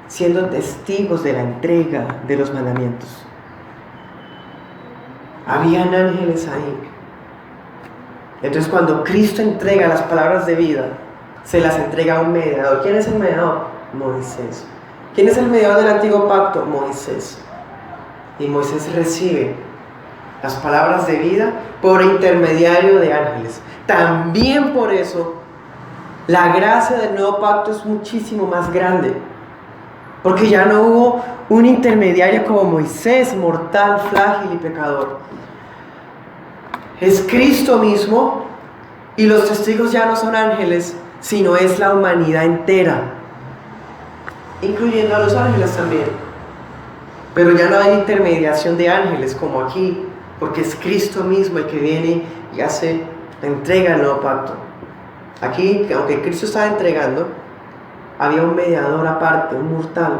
siendo testigos de la entrega de los mandamientos. Habían ángeles ahí. Entonces, cuando Cristo entrega las palabras de vida, se las entrega a un mediador. ¿Quién es el mediador? Moisés. ¿Quién es el mediador del antiguo pacto? Moisés. Y Moisés recibe las palabras de vida por intermediario de ángeles. También por eso, la gracia del nuevo pacto es muchísimo más grande. Porque ya no hubo un intermediario como Moisés, mortal, frágil y pecador. Es Cristo mismo, y los testigos ya no son ángeles, sino es la humanidad entera, incluyendo a los ángeles también. Pero ya no hay intermediación de ángeles como aquí, porque es Cristo mismo el que viene y hace la entrega del nuevo pacto. Aquí, aunque Cristo estaba entregando, había un mediador aparte, un mortal,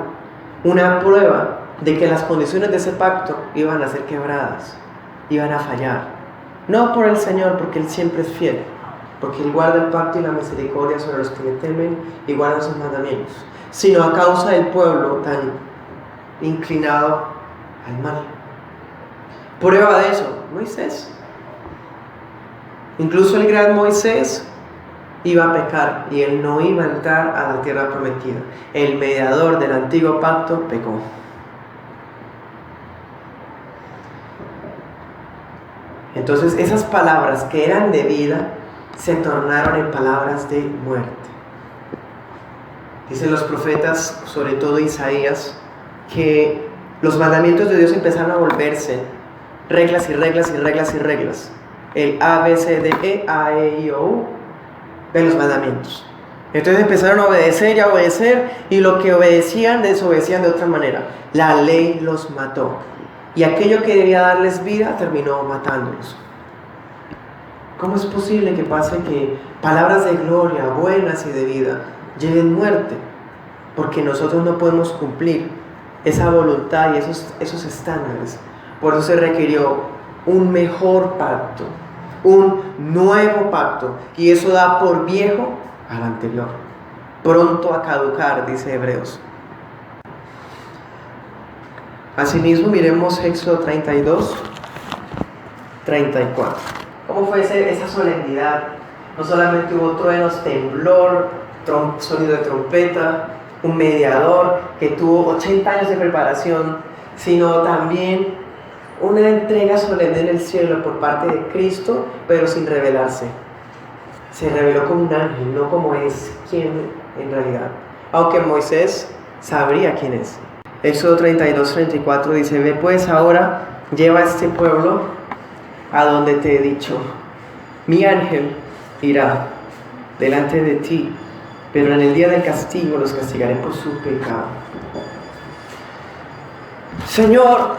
una prueba de que las condiciones de ese pacto iban a ser quebradas, iban a fallar. No por el Señor, porque Él siempre es fiel, porque Él guarda el pacto y la misericordia sobre los que le temen y guardan sus mandamientos, sino a causa del pueblo tan inclinado al mal. Prueba de eso, Moisés. Incluso el gran Moisés iba a pecar y él no iba a entrar a la tierra prometida. El mediador del antiguo pacto pecó. Entonces esas palabras que eran de vida se tornaron en palabras de muerte. Dicen los profetas, sobre todo Isaías, que los mandamientos de Dios empezaron a volverse reglas y reglas y reglas y reglas. El A, B, C, D, E, A, E, I, O, U de los mandamientos. Entonces empezaron a obedecer y a obedecer, y lo que obedecían, desobedecían de otra manera. La ley los mató. Y aquello que debía darles vida terminó matándolos. ¿Cómo es posible que pase que palabras de gloria, buenas y de vida, lleven muerte? Porque nosotros no podemos cumplir esa voluntad y esos estándares. Por eso se requirió un mejor pacto, un nuevo pacto, y eso da por viejo al anterior, pronto a caducar, dice Hebreos. Asimismo, miremos Éxodo 32, 34. ¿Cómo fue esa solemnidad? No solamente hubo truenos, temblor, sonido de trompeta, un mediador que tuvo 80 años de preparación, sino también una entrega solemne en el cielo por parte de Cristo, pero sin revelarse. Se reveló como un ángel, no como es quien en realidad. Aunque Moisés sabría quién es. Éxodo 32, 34 dice: ve pues ahora, lleva a este pueblo a donde te he dicho. Mi ángel irá delante de ti, pero en el día del castigo los castigaré por su pecado. Señor,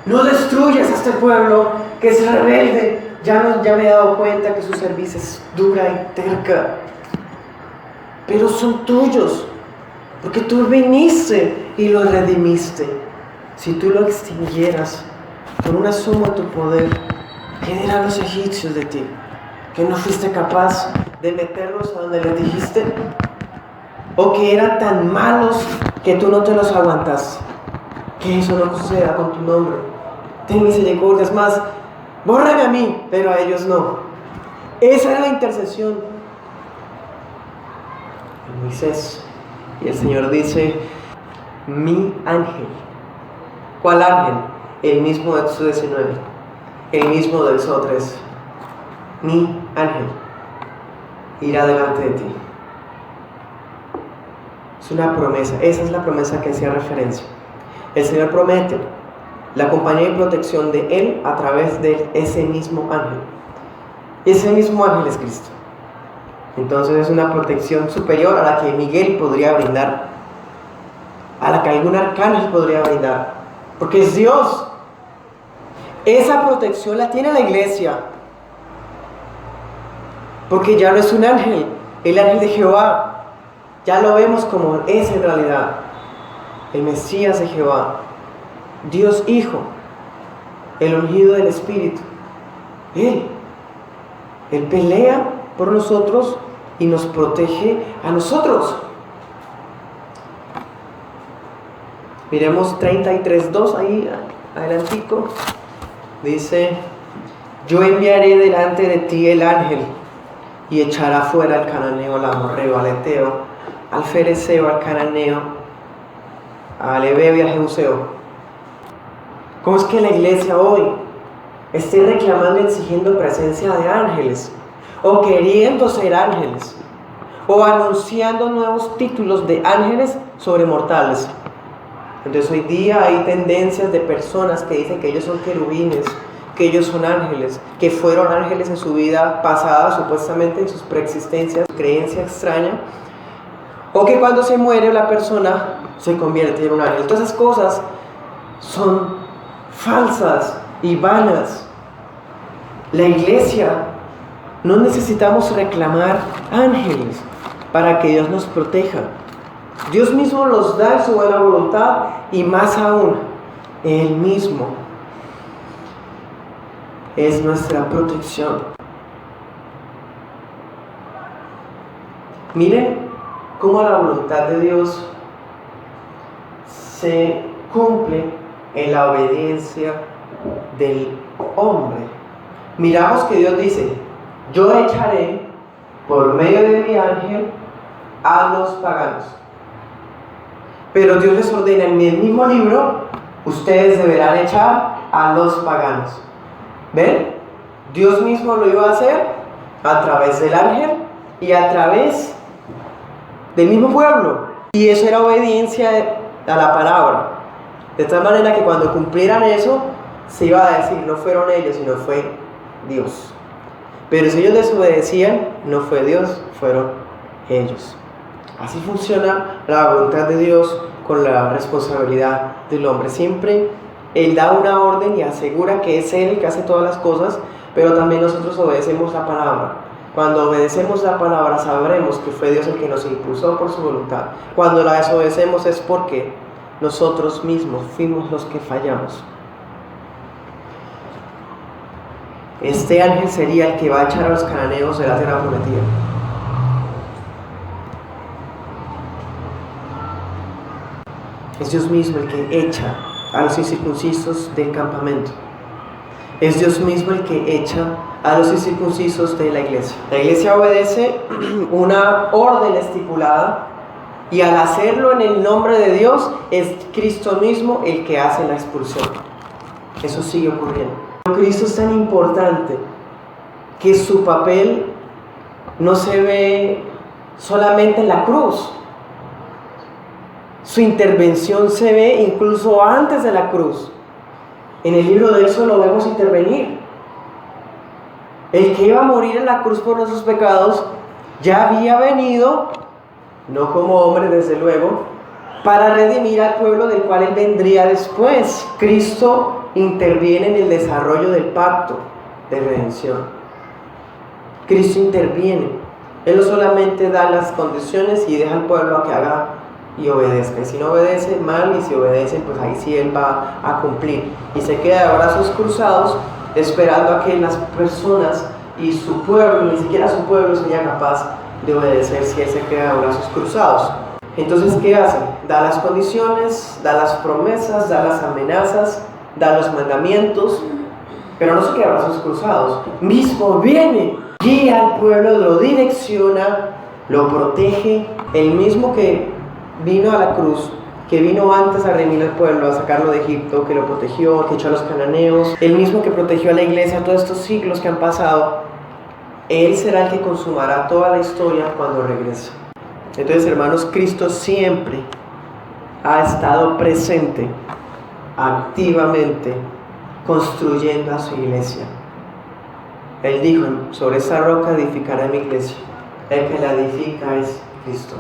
no destruyas a este pueblo que es rebelde. Ya me he dado cuenta que su servicio es dura y terca, pero son tuyos, porque tú viniste y lo redimiste. Si tú lo extinguieras con una suma de tu poder, ¿qué dirán los egipcios de ti? ¿Que no fuiste capaz de meterlos a donde les dijiste? ¿O que eran tan malos que tú no te los aguantas? Que eso no suceda con tu nombre. Ten misericordia, es más, bórrame a mí, pero a ellos no. Esa era la intercesión de Moisés. Y el Señor dice, mi ángel. ¿Cuál ángel? El mismo de Éxodo 19, el mismo de Éxodo 3. Mi ángel irá delante de ti. Es una promesa, esa es la promesa que hacía referencia. El Señor promete la compañía y protección de Él a través de ese mismo ángel. Ese mismo ángel es Cristo. Entonces es una protección superior a la que Miguel podría brindar, a la que algún arcángel podría brindar, porque es Dios. Esa protección la tiene la iglesia, porque ya no es un ángel, el ángel de Jehová. Ya lo vemos como es en realidad, el Mesías de Jehová, Dios Hijo, el ungido del Espíritu. Él pelea por nosotros y nos protege a nosotros. Miremos 33:2 ahí adelantico. Dice, yo enviaré delante de ti el ángel y echará fuera al cananeo, al amorreo, al eteo, al fereceo, al cananeo, al heveo y al jebuseo. ¿Cómo es que la iglesia hoy esté reclamando y exigiendo presencia de ángeles, o queriendo ser ángeles, o anunciando nuevos títulos de ángeles sobre mortales? Entonces hoy día hay tendencias de personas que dicen que ellos son querubines, que ellos son ángeles, que fueron ángeles en su vida pasada, supuestamente en sus preexistencias, creencia extraña, o que cuando se muere la persona se convierte en un ángel. Todas esas cosas son falsas y vanas. La iglesia no necesitamos reclamar ángeles para que Dios nos proteja. Dios mismo los da en su buena voluntad, y más aún, Él mismo es nuestra protección. Miren cómo la voluntad de Dios se cumple en la obediencia del hombre. Miramos que Dios dice, yo echaré por medio de mi ángel a los paganos. Pero Dios les ordena en el mismo libro, ustedes deberán echar a los paganos. ¿Ven? Dios mismo lo iba a hacer a través del ángel y a través del mismo pueblo. Y eso era obediencia a la palabra. De tal manera que cuando cumplieran eso, se iba a decir, no fueron ellos, sino fue Dios. Pero si ellos desobedecían, no fue Dios, fueron ellos. Así funciona la voluntad de Dios con la responsabilidad del hombre. Siempre Él da una orden y asegura que es Él el que hace todas las cosas, pero también nosotros obedecemos la palabra. Cuando obedecemos la palabra, sabremos que fue Dios el que nos impulsó por su voluntad. Cuando la desobedecemos es porque nosotros mismos fuimos los que fallamos. Este ángel sería el que va a echar a los cananeos de la tierra prometida. Es Dios mismo el que echa a los incircuncisos del campamento. Es Dios mismo el que echa a los incircuncisos de la iglesia. La iglesia obedece una orden estipulada, y al hacerlo en el nombre de Dios, es Cristo mismo el que hace la expulsión. Eso sigue ocurriendo. Cristo es tan importante que su papel no se ve solamente en la cruz. Su intervención se ve incluso antes de la cruz. En el libro de Éxodo lo vemos intervenir. El que iba a morir en la cruz por nuestros pecados ya había venido, no como hombre desde luego, para redimir al pueblo del cual Él vendría después. Cristo interviene en el desarrollo del pacto de redención. Cristo interviene. Él no solamente da las condiciones y deja al pueblo a que haga y obedezca. Y si no obedece, mal, y si obedece, pues ahí sí Él va a cumplir. Y se queda de brazos cruzados esperando a que las personas y su pueblo, ni siquiera su pueblo, sea capaz de obedecer si Él se queda de brazos cruzados. Entonces, ¿qué hace? Da las condiciones, da las promesas, da las amenazas, da los mandamientos, pero no se queda de brazos cruzados. Mismo viene, guía al pueblo, lo direcciona, lo protege. El mismo que vino a la cruz, que vino antes a redimir al pueblo, a sacarlo de Egipto, que lo protegió, que echó a los cananeos, el mismo que protegió a la iglesia todos estos siglos que han pasado, Él será el que consumará toda la historia cuando regrese. Entonces, hermanos, Cristo siempre ha estado presente, activamente, construyendo a su iglesia. Él dijo: sobre esa roca edificaré mi iglesia. El que la edifica es Cristo.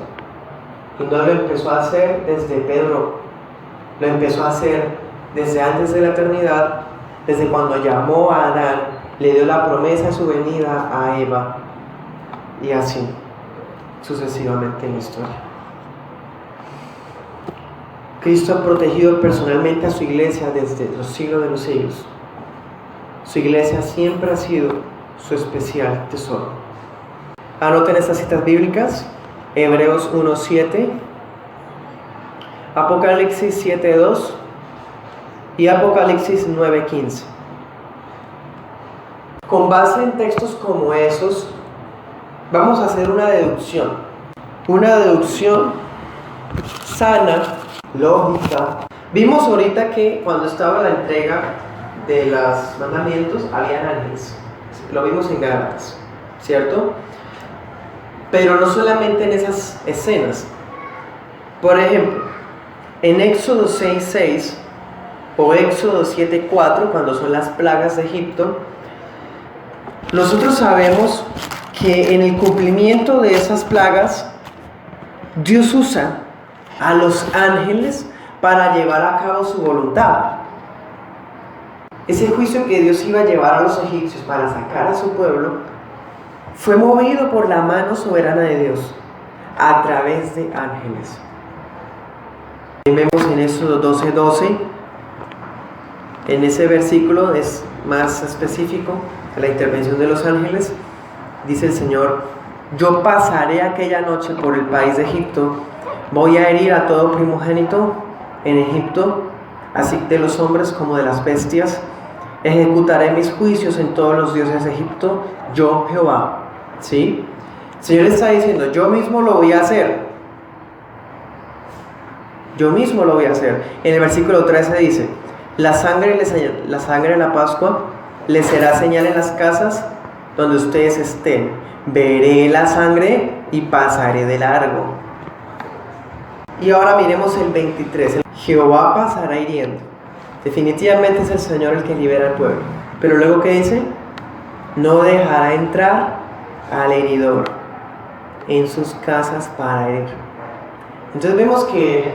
Y no lo empezó a hacer desde Pedro, lo empezó a hacer desde antes de la eternidad, desde cuando llamó a Adán, le dio la promesa de su venida a Eva, y así sucesivamente en la historia. Cristo ha protegido personalmente a su iglesia desde los siglos de los siglos. Su iglesia siempre ha sido su especial tesoro. Anoten estas citas bíblicas: Hebreos 1:7, Apocalipsis 7:2 y Apocalipsis 9:15. Con base en textos como esos, vamos a hacer una deducción sana, lógica. Vimos ahorita que cuando estaba la entrega de los mandamientos, habían ángeles. Lo vimos en Gálatas, ¿cierto? Pero no solamente en esas escenas. Por ejemplo, en Éxodo 6:6 o Éxodo 7:4, cuando son las plagas de Egipto, nosotros sabemos que en el cumplimiento de esas plagas, Dios usa a los ángeles para llevar a cabo su voluntad. Ese juicio que Dios iba a llevar a los egipcios para sacar a su pueblo fue movido por la mano soberana de Dios a través de ángeles. Vemos en Éxodo 12:12, en ese versículo es más específico la intervención de los ángeles. Dice el Señor: yo pasaré aquella noche por el país de Egipto, voy a herir a todo primogénito en Egipto, así de los hombres como de las bestias, ejecutaré mis juicios en todos los dioses de Egipto, yo Jehová. ¿Sí? El Señor está diciendo: yo mismo lo voy a hacer. Yo mismo lo voy a hacer. En el versículo 13 dice: la sangre de la Pascua les será señal en las casas donde ustedes estén. Veré la sangre y pasaré de largo. Y ahora miremos el 23. Jehová pasará hiriendo. Definitivamente es el Señor el que libera al pueblo. Pero luego, ¿qué dice? No dejará entrar al heridor en sus casas para herir. Entonces vemos que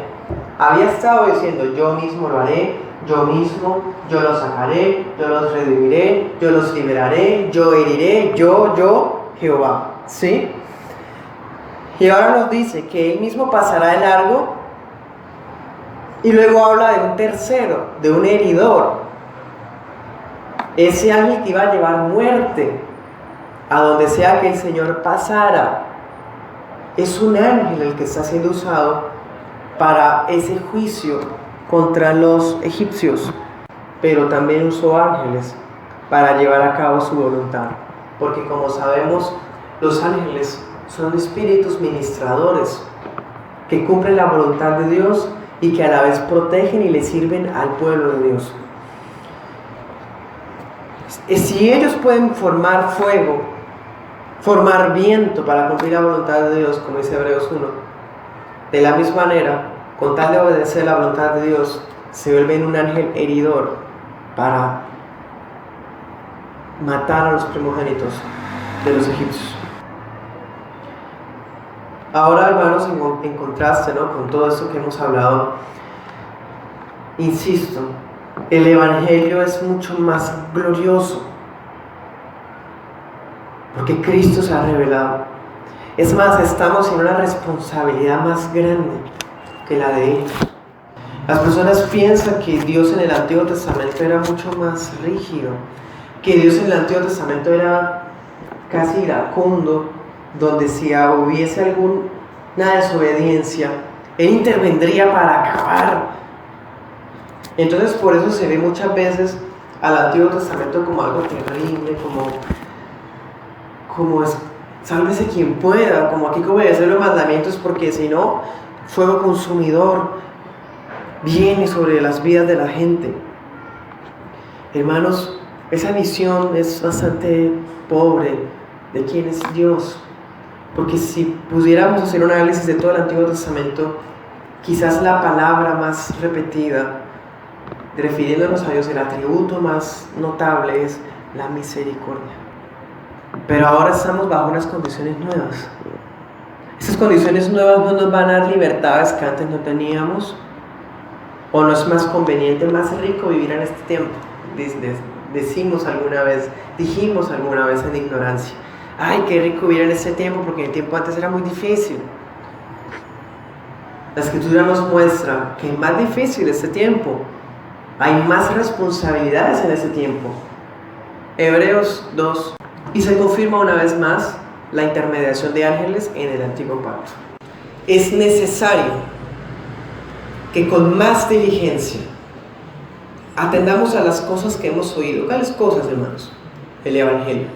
había estado diciendo: yo mismo lo haré, yo mismo, yo los sacaré, yo los redimiré, yo los liberaré, yo heriré, yo, Jehová. ¿Sí? Y ahora nos dice que Él mismo pasará de largo, y luego habla de un tercero, de un heridor. Ese ángel que iba a llevar muerte a donde sea que el Señor pasara. Es un ángel el que está siendo usado para ese juicio contra los egipcios, pero también usó ángeles para llevar a cabo su voluntad, porque como sabemos, los ángeles son espíritus ministradores que cumplen la voluntad de Dios y que a la vez protegen y le sirven al pueblo de Dios. Si ellos pueden formar fuego, formar viento para cumplir la voluntad de Dios, como dice Hebreos 1, de la misma manera, con tal de obedecer la voluntad de Dios, se vuelven un ángel heridor para matar a los primogénitos de los egipcios. Ahora, hermanos, en contraste, ¿no?, con todo esto que hemos hablado, insisto, el Evangelio es mucho más glorioso, porque Cristo se ha revelado. Es más, estamos en una responsabilidad más grande que la de Él. Las personas piensan que Dios en el Antiguo Testamento era mucho más rígido, que Dios en el Antiguo Testamento era casi iracundo, donde si hubiese alguna desobediencia, Él intervendría para acabar. Entonces, por eso se ve muchas veces al Antiguo Testamento como algo terrible, como es, sálvese quien pueda, como aquí que obedecer los mandamientos, porque si no, fuego consumidor viene sobre las vidas de la gente. Hermanos, esa visión es bastante pobre de quién es Dios, porque si pudiéramos hacer un análisis de todo el Antiguo Testamento, quizás la palabra más repetida refiriéndonos a Dios, el atributo más notable es la misericordia. Pero ahora estamos bajo unas condiciones nuevas. Esas condiciones nuevas no nos van a dar libertades que antes no teníamos, o no es más conveniente, más rico vivir en este tiempo. Dijimos alguna vez en ignorancia, ay, qué rico vivir en este tiempo, porque el tiempo antes era muy difícil. La Escritura nos muestra que es más difícil este tiempo, hay más responsabilidades en este tiempo. Hebreos 2. Y se confirma una vez más la intermediación de ángeles en el Antiguo Pacto. Es necesario que con más diligencia atendamos a las cosas que hemos oído. ¿Cuáles cosas, hermanos? El Evangelio.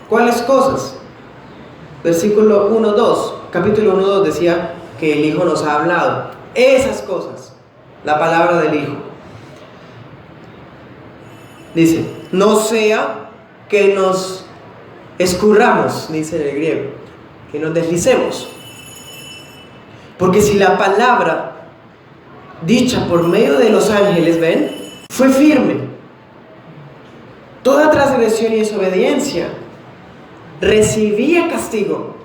¿Cuáles cosas? Versículo 1-2, capítulo 1-2 decía que el Hijo nos ha hablado. Esas cosas, la palabra del Hijo. Dice, no sea que nos escurramos, dice en el griego, que nos deslicemos. Porque si la palabra dicha por medio de los ángeles, ¿ven?, fue firme, toda transgresión y desobediencia recibía castigo,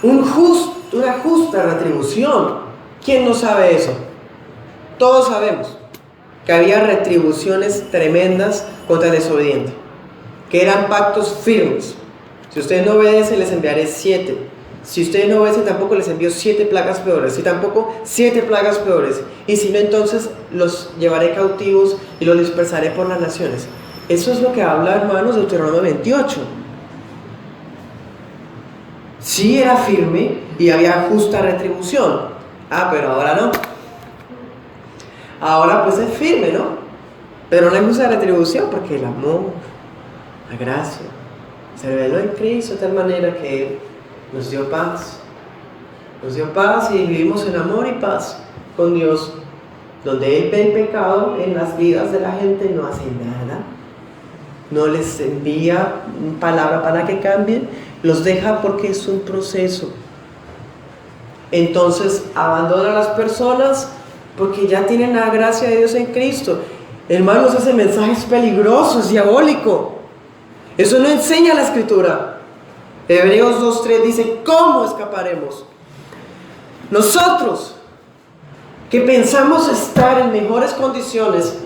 una justa retribución. ¿Quién no sabe eso? Todos sabemos que había retribuciones tremendas contra el desobediente, que eran pactos firmes. Si ustedes no obedecen, les enviaré 7. Si ustedes no obedecen, tampoco les envío 7 plagas peores. Si tampoco, 7 plagas peores. Y si no, entonces los llevaré cautivos y los dispersaré por las naciones. Eso es lo que habla, hermanos, de Deuteronomio 28. Sí era firme y había justa retribución. Pero ahora no. Ahora pues es firme, ¿no? Pero no hay justa retribución porque el amor, la gracia, se reveló en Cristo de tal manera que Él nos dio paz. Nos dio paz y vivimos en amor y paz con Dios. Donde Él ve el pecado en las vidas de la gente, no hace nada. No les envía palabra para que cambien. Los deja porque es un proceso. Entonces abandona a las personas porque ya tienen la gracia de Dios en Cristo. Hermanos, ese mensaje es peligroso, es diabólico. Eso no enseña la Escritura. Hebreos 2:3 dice, ¿cómo escaparemos? Nosotros, que pensamos estar en mejores condiciones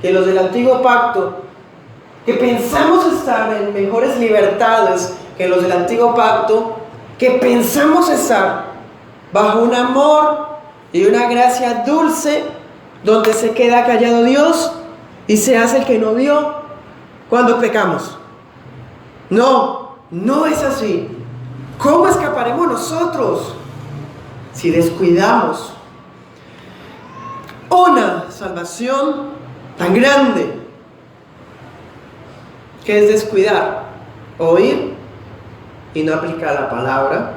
que los del Antiguo Pacto, que pensamos estar en mejores libertades que los del Antiguo Pacto, que pensamos estar bajo un amor y una gracia dulce, donde se queda callado Dios y se hace el que no vio cuando pecamos. No es así. ¿Cómo escaparemos nosotros si descuidamos una salvación tan grande? ¿Qué es descuidar? Oír y no aplicar la palabra,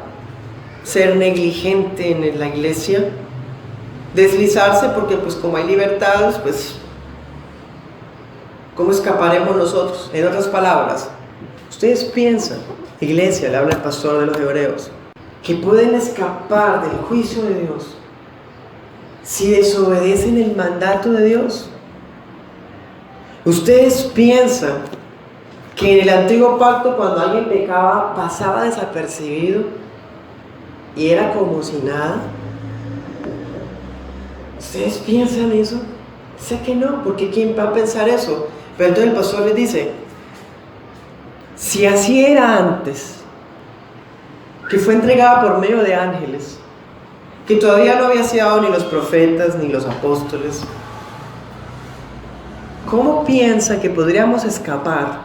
ser negligente en la iglesia, deslizarse porque pues como hay libertades, pues ¿cómo escaparemos nosotros? En otras palabras, ustedes piensan, iglesia, le habla el pastor de los Hebreos, que pueden escapar del juicio de Dios si desobedecen el mandato de Dios. Ustedes piensan que en el Antiguo Pacto, cuando alguien pecaba, pasaba desapercibido y era como si nada. ¿Ustedes piensan eso? Sé que no, porque ¿quién va a pensar eso? Pero entonces el pastor les dice, si así era antes, que fue entregada por medio de ángeles, que todavía no había sido ni los profetas ni los apóstoles, ¿cómo piensa que podríamos escapar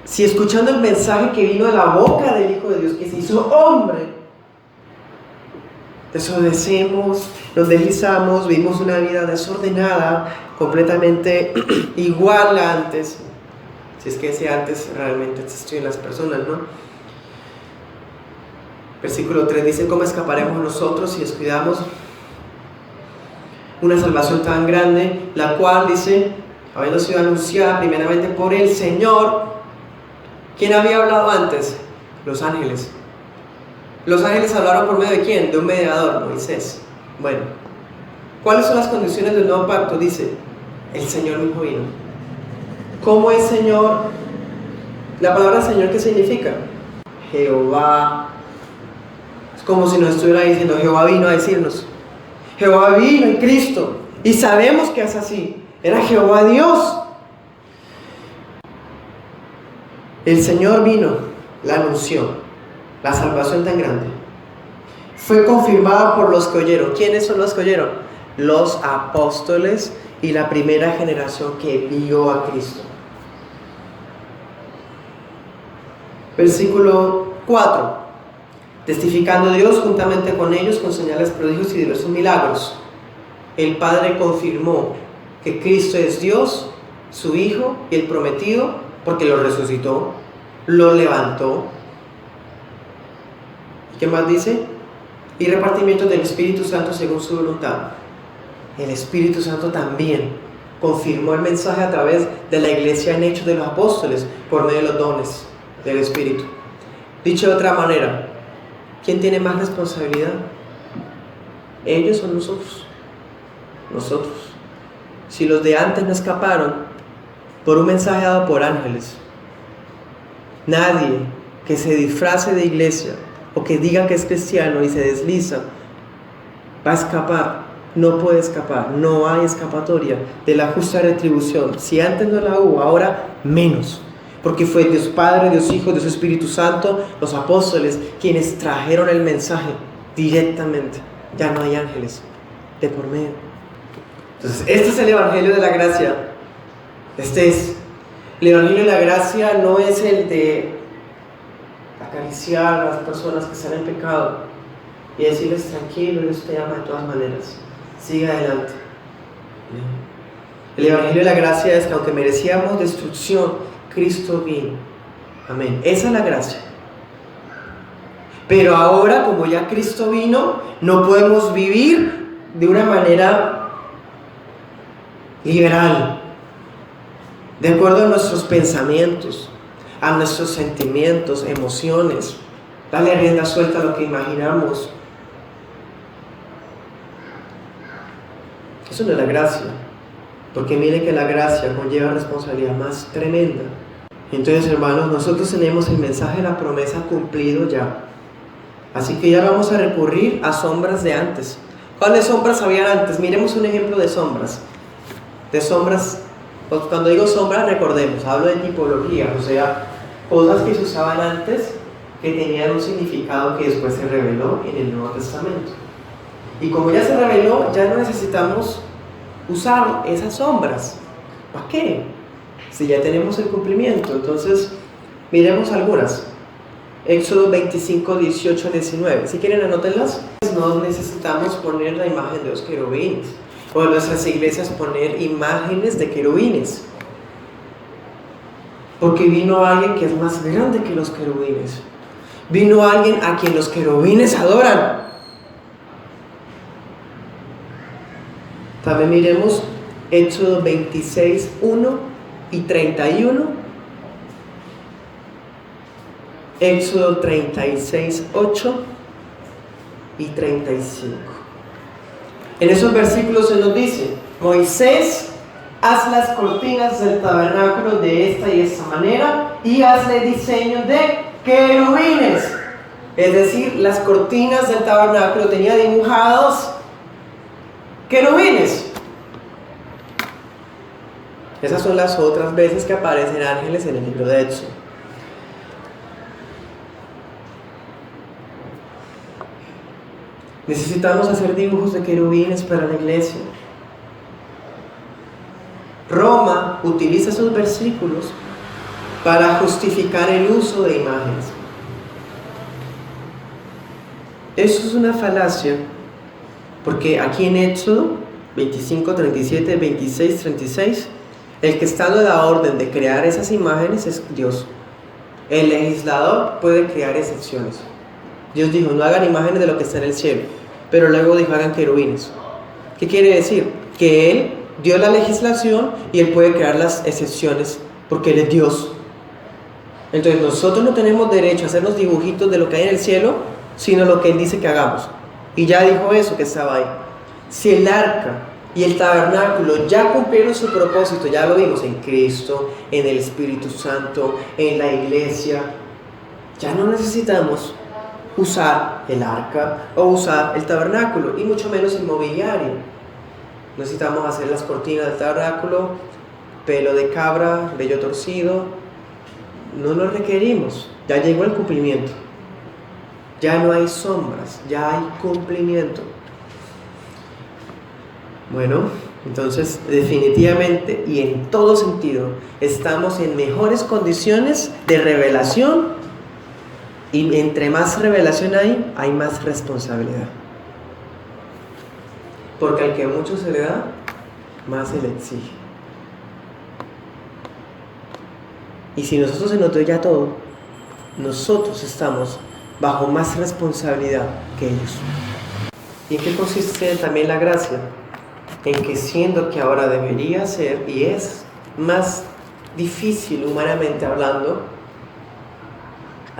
si escuchando el mensaje que vino de la boca del Hijo de Dios, que se hizo hombre, desobedecemos, nos deslizamos, vivimos una vida desordenada, completamente igual a antes, si es que ese antes realmente existió en las personas, ¿no? Versículo 3 dice: ¿cómo escaparemos nosotros si descuidamos una salvación tan grande, la cual, dice, habiendo sido anunciada primeramente por el Señor? ¿Quién había hablado antes? Los ángeles. ¿Los ángeles hablaron por medio de quién? De un mediador, Moisés. Bueno, ¿cuáles son las condiciones del nuevo pacto? Dice, el Señor mismo vino. ¿Cómo es Señor? La palabra Señor, ¿qué significa? Jehová. Es como si nos estuviera diciendo, Jehová vino a decirnos. Jehová vino en Cristo. Y sabemos que es así. Era Jehová Dios. El Señor vino, la anunció. La salvación tan grande fue confirmada por los que oyeron. ¿Quiénes son los que oyeron? Los apóstoles y la primera generación que vio a Cristo. Versículo 4. Testificando Dios juntamente con ellos con señales, prodigios y diversos milagros, el Padre confirmó que Cristo es Dios, su Hijo y el prometido, porque lo resucitó, lo levantó. ¿Y qué más dice? Y repartimiento del Espíritu Santo según su voluntad. El Espíritu Santo también confirmó el mensaje a través de la iglesia en Hechos de los Apóstoles, por medio de los dones del Espíritu. Dicho de otra manera, ¿quién tiene más responsabilidad? ¿Ellos o nosotros? Nosotros. Si los de antes no escaparon por un mensaje dado por ángeles, nadie que se disfrace de iglesia o que diga que es cristiano y se desliza va a escapar. No puede escapar. No hay escapatoria de la justa retribución. Si antes no la hubo, ahora menos. Porque fue Dios Padre, Dios Hijo, Dios Espíritu Santo, los apóstoles, quienes trajeron el mensaje directamente. Ya no hay ángeles de por medio. Entonces, este es el Evangelio de la Gracia. Este es. El Evangelio de la Gracia no es el de acariciar a las personas que están en pecado y decirles tranquilo, Dios te ama de todas maneras. Sigue adelante. El Evangelio de la Gracia es que aunque merecíamos destrucción, Cristo vino. Amén. Esa es la gracia. Pero ahora, como ya Cristo vino, no podemos vivir de una manera liberal, de acuerdo a nuestros pensamientos, a nuestros sentimientos, emociones, darle rienda suelta a lo que imaginamos. Eso no es la gracia, porque mire que la gracia conlleva responsabilidad más tremenda. Entonces, hermanos, nosotros tenemos el mensaje de la promesa cumplido ya. Así que ya vamos a recurrir a sombras de antes. ¿Cuáles sombras habían antes? Miremos un ejemplo de sombras. De sombras, cuando digo sombras, recordemos, hablo de tipología, o sea, cosas que se usaban antes que tenían un significado que después se reveló en el Nuevo Testamento. Y como ya se reveló, ya no necesitamos usar esas sombras. ¿Para qué? Si ya tenemos el cumplimiento. Entonces, miremos algunas. Éxodo 25, 18, 19. Si quieren, anótenlas. No necesitamos poner la imagen de los querubines, o en nuestras iglesias poner imágenes de querubines, porque vino alguien que es más grande que los querubines. Vino alguien a quien los querubines adoran. También miremos Éxodo 26, 1 y 31. Éxodo 36, 8 y 35. En esos versículos se nos dice: Moisés, haz las cortinas del tabernáculo de esta y esta manera, y hazle diseño de querubines. Es decir, las cortinas del tabernáculo tenían dibujados querubines. Esas son las otras veces que aparecen ángeles en el libro de Éxodo. Necesitamos hacer dibujos de querubines para la iglesia. Roma utiliza esos versículos para justificar el uso de imágenes. Eso es una falacia, porque aquí en Éxodo 25, 37, 26, 36, el que está dando la orden de crear esas imágenes es Dios. El legislador puede crear excepciones. Dios dijo, no hagan imágenes de lo que está en el cielo, pero luego dijo, hagan querubines. ¿Qué quiere decir? Que Él dio la legislación y Él puede crear las excepciones porque Él es Dios. Entonces nosotros no tenemos derecho a hacernos dibujitos de lo que hay en el cielo, sino lo que Él dice que hagamos. Y ya dijo eso que estaba ahí. Si el arca y el tabernáculo ya cumplieron su propósito, ya lo vimos en Cristo, en el Espíritu Santo, en la iglesia, ya no necesitamos usar el arca o usar el tabernáculo, y mucho menos el mobiliario. Necesitamos hacer las cortinas del tabernáculo, pelo de cabra, vello torcido. No lo requerimos, ya llegó el cumplimiento. Ya no hay sombras, ya hay cumplimiento. Bueno, entonces definitivamente y en todo sentido estamos en mejores condiciones de revelación, y entre más revelación hay más responsabilidad. Porque al que mucho se le da, más se le exige. Y si nosotros se nos dio ya todo, nosotros estamos bajo más responsabilidad que ellos. ¿Y en qué consiste también la gracia? En que siendo que ahora debería ser y es más difícil humanamente hablando,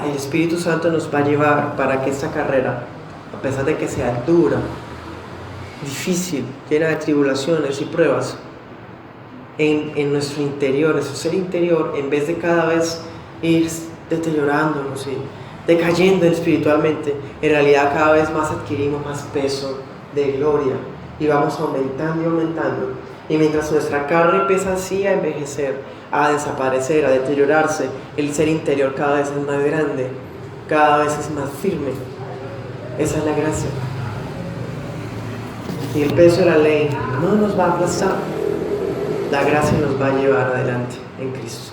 el Espíritu Santo nos va a llevar para que esta carrera, a pesar de que sea dura, difícil, llena de tribulaciones y pruebas, en nuestro interior, nuestro ser interior, en vez de cada vez ir deteriorándonos y decayendo espiritualmente, en realidad cada vez más adquirimos más peso de gloria y vamos aumentando y aumentando. Y mientras nuestra carne empieza así a envejecer, a desaparecer, a deteriorarse, el ser interior cada vez es más grande, cada vez es más firme. Esa es la gracia. Y el peso de la ley no nos va a aplastar. La gracia nos va a llevar adelante en Cristo.